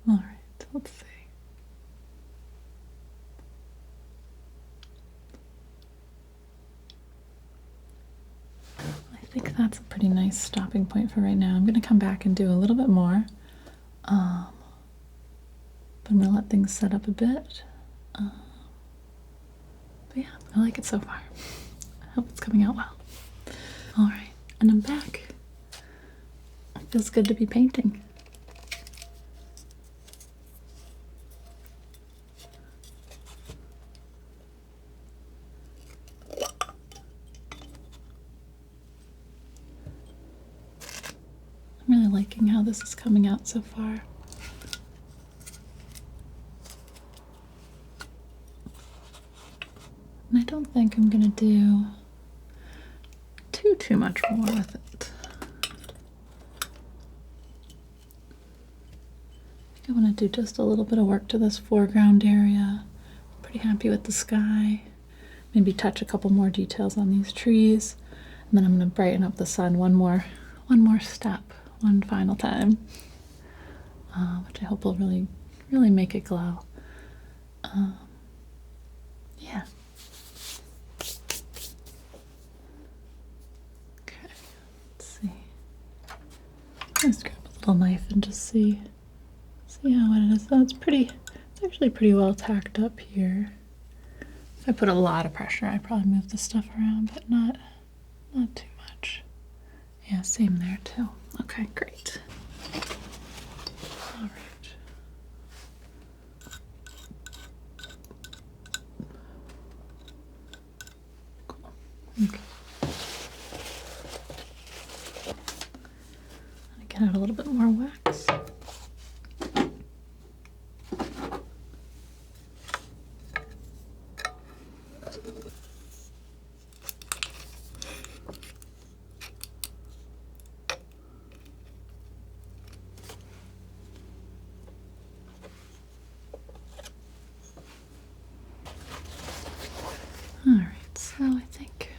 All right, let's see. I think that's a pretty nice stopping point for right now. I'm going to come back and do a little bit more. But I'm going to let things set up a bit. But yeah, I like it so far. I hope it's coming out well. All right, and I'm back. It feels good to be painting. I'm really liking how this is coming out so far. And I don't think I'm gonna do too much more with it. I want to do just a little bit of work to this foreground area. Pretty happy with the sky. Maybe touch a couple more details on these trees, and then I'm going to brighten up the sun one more step, one final time, which I hope will really make it glow. Yeah. Okay. Let's see. Let's grab a little knife and just see how it is. Oh, it's actually pretty well tacked up here. If I put a lot of pressure, I'd probably move the stuff around, but not too much. Yeah, same there too. Okay, great. All right. Cool. Okay. I get out a little bit more wax. All right, so I think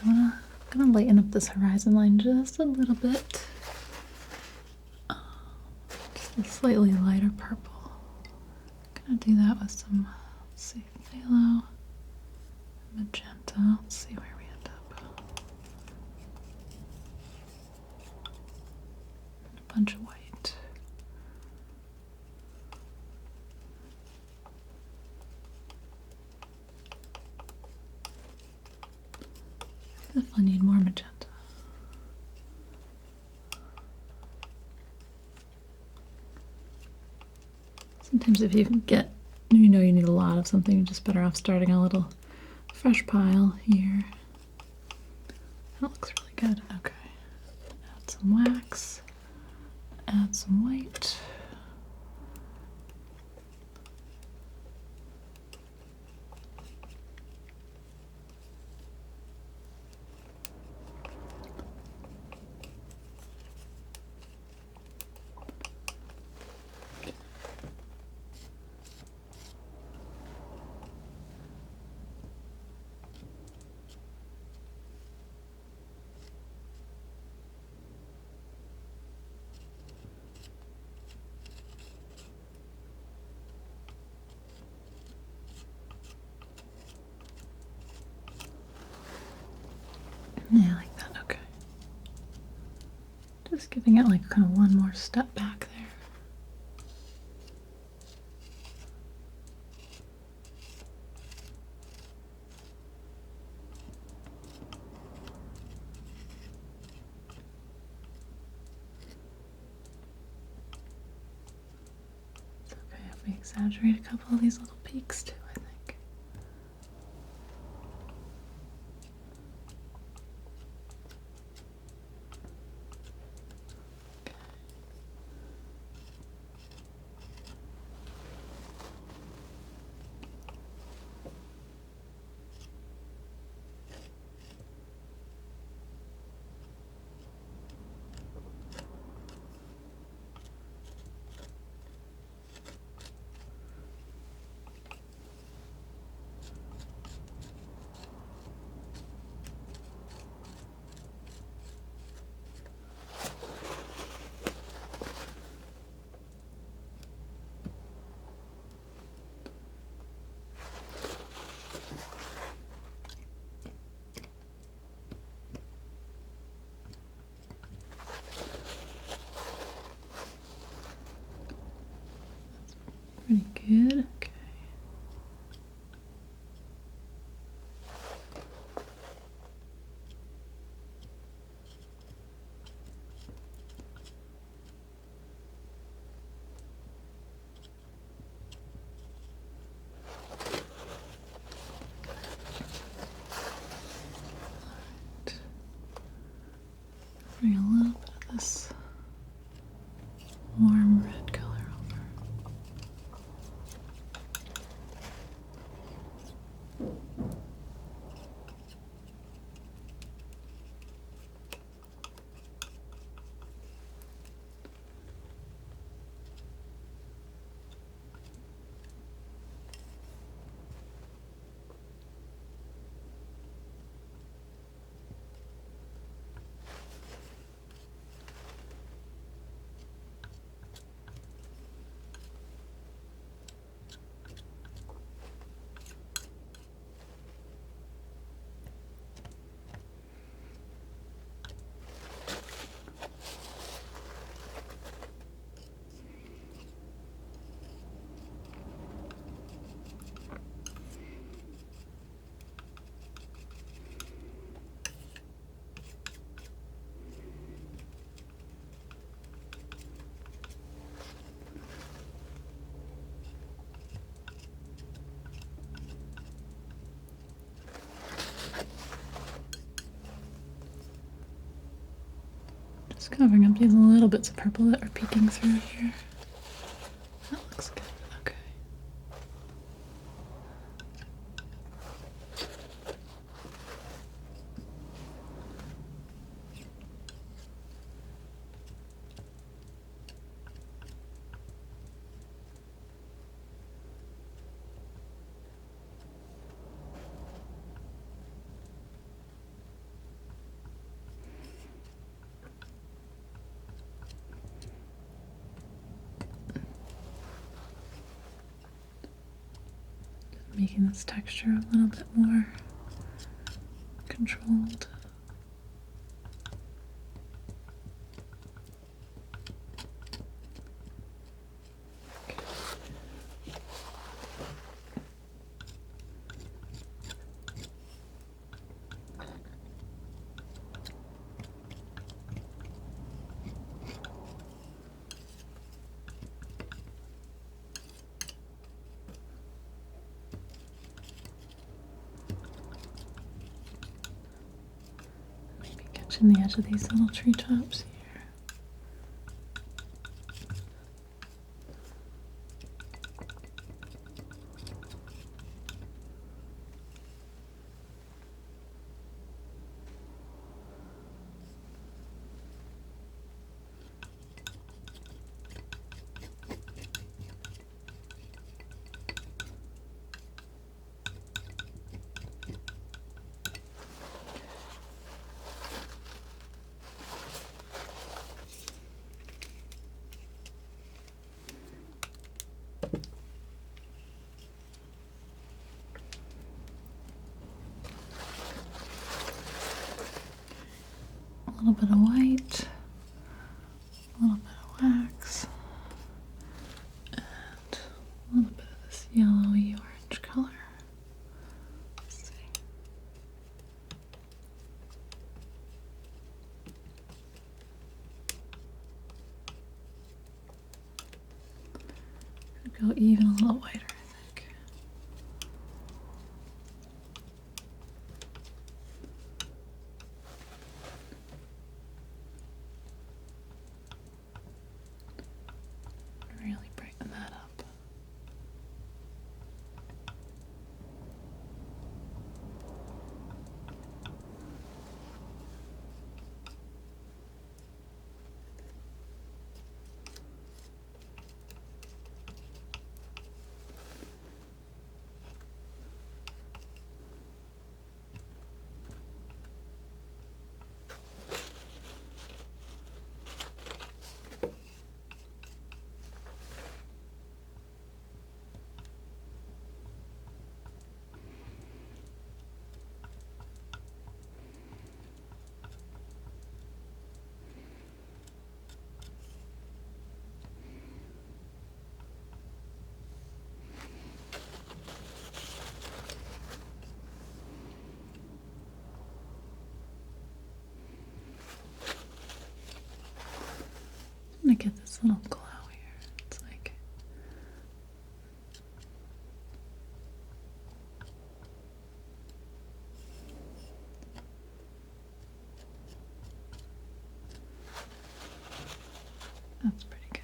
I'm gonna lighten up this horizon line just a little bit. Just a slightly lighter purple. I'm gonna do that with some, let's see, phthalo, magenta. Let's see where we end up. A bunch of white. Definitely need more magenta. Sometimes if you know you need a lot of something, you're just better off starting a little fresh pile here. That looks really good. Okay. Add some wax. Add some white. Yeah, like that. Okay. Just giving it like kind of one more step back there. It's okay if we exaggerate a couple of these little peaks too, I think. good. Okay. Bring a little bit of this warm red color over. Just covering up these little bits of purple that are peeking through here. That looks good. Okay. Making this texture a little bit more controlled. Maybe catching the edge of these little treetops here. A little bit of white, a little bit of wax, and a little bit of this yellowy orange color. Let's see. Could go even a little whiter, I think. Really brighten that up. trying to get this little glow here. It's like that's pretty good.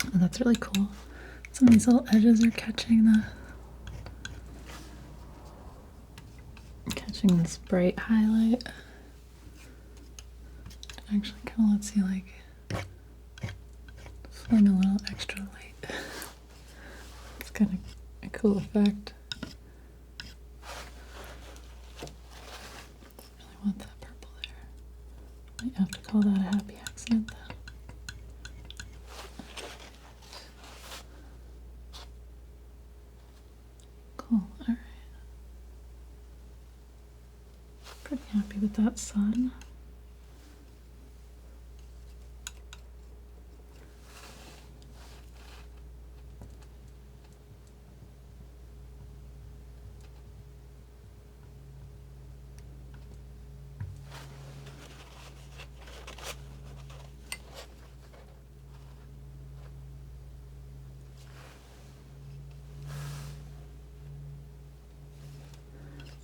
Oh, that's really cool. Some of these little edges are catching this bright highlight. Actually kind of lets you like fling a little extra light. It's kind of a cool effect. Really want that purple there. Might have to call that a happy accent then. Cool, alright. Pretty happy with that sun.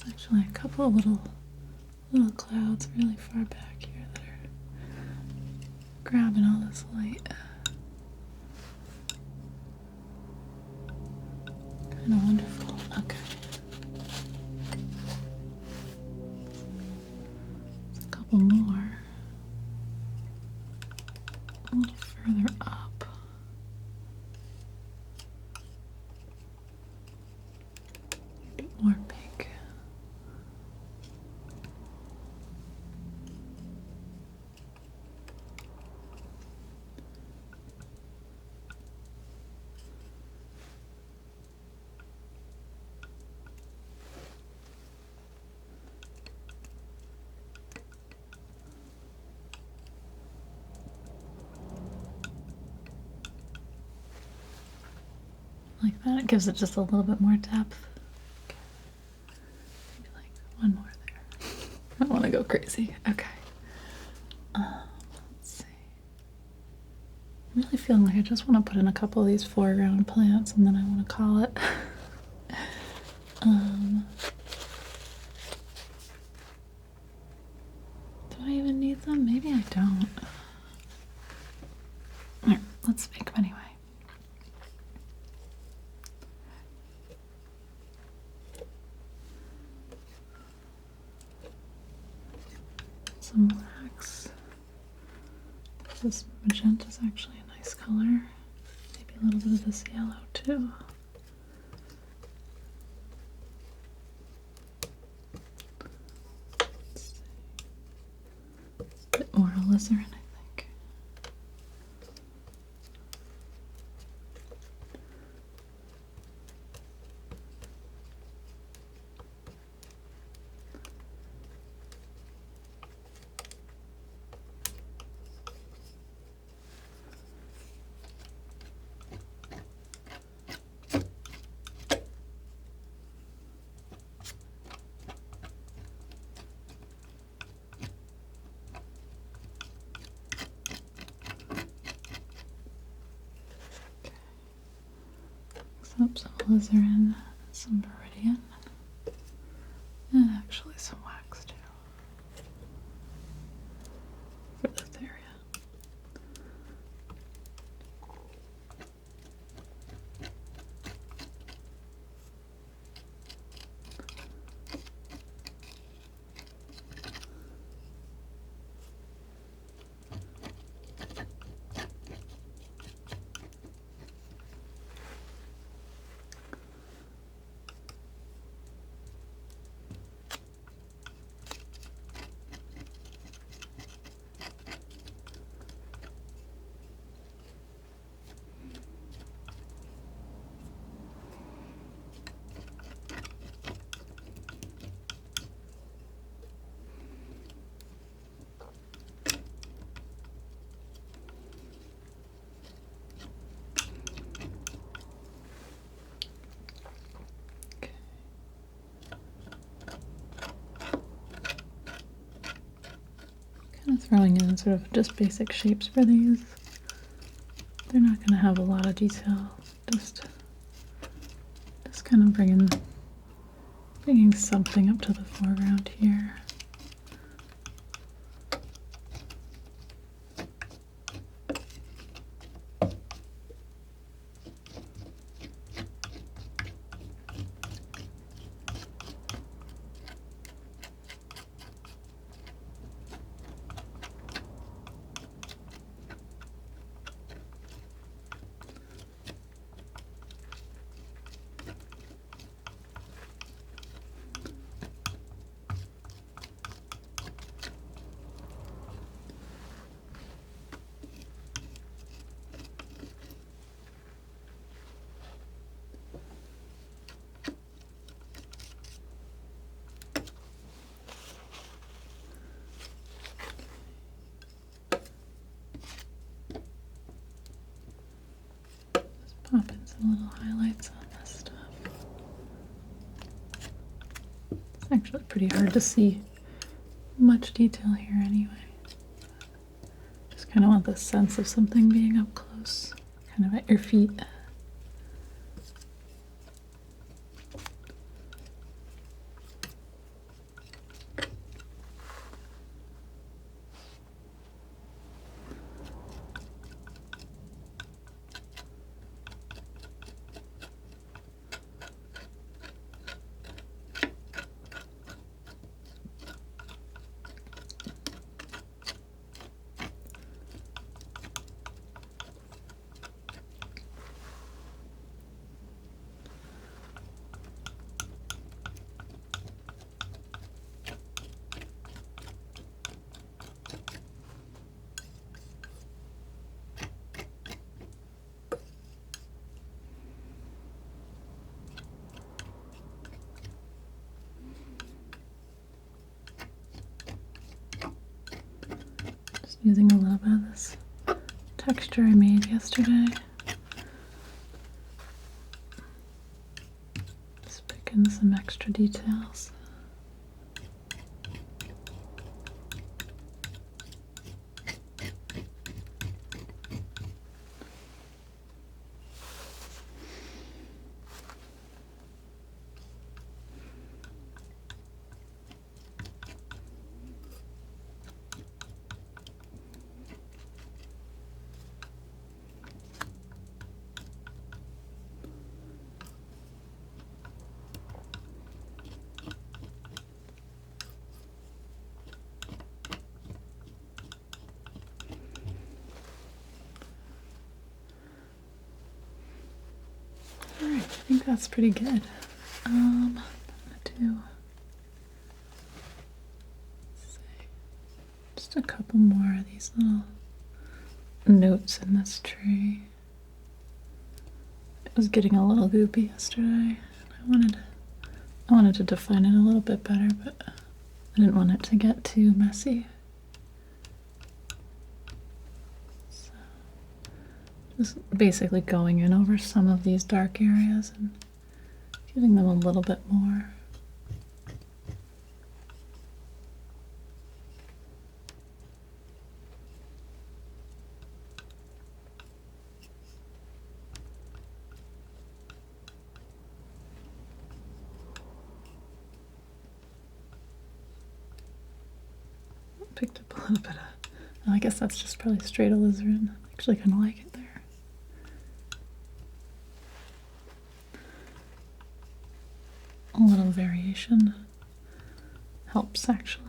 Actually, a couple of little clouds really far back here that are grabbing all this light. Kind of wonderful. Okay. There's a couple more. A little further up. A bit more pink. Like that, it gives it just a little bit more depth. Okay. Maybe like one more there. I don't want to go crazy. Okay. Let's see. I'm really feeling like I just want to put in a couple of these foreground plants and then I want to call it. Do I even need them? Maybe I don't. Alright, let's make them anyway. Some blacks. This magenta is actually a nice color. Maybe a little bit of this yellow too. Let's see. A bit more alizarin, I think. Oops, some alizarin, some viridian, and actually some wax too for this area. Kind of throwing in sort of just basic shapes for these. They're not going to have a lot of detail. Just kind of bringing something up to the foreground here. Pop in some little highlights on this stuff. It's actually pretty hard to see much detail here anyway. Just kind of want the sense of something being up close, kind of at your feet. Using a little bit of this texture I made yesterday. Just pick in some extra details. Alright, I think that's pretty good. I'm gonna do just a couple more of these little notes in this tree. It was getting a little goopy yesterday. I wanted to define it a little bit better, but I didn't want it to get too messy. So, just basically going in over some of these dark areas and giving them a little bit more. little bit of, oh, I guess that's just probably straight alizarin. I actually kind of like it there. A little variation helps actually.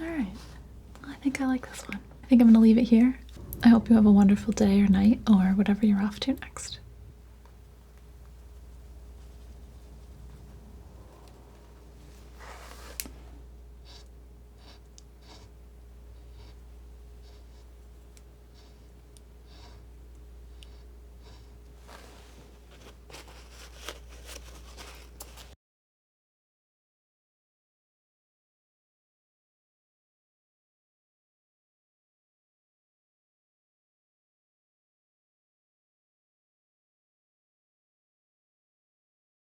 Alright, I think I like this one. I think I'm going to leave it here. I hope you have a wonderful day or night or whatever you're off to next.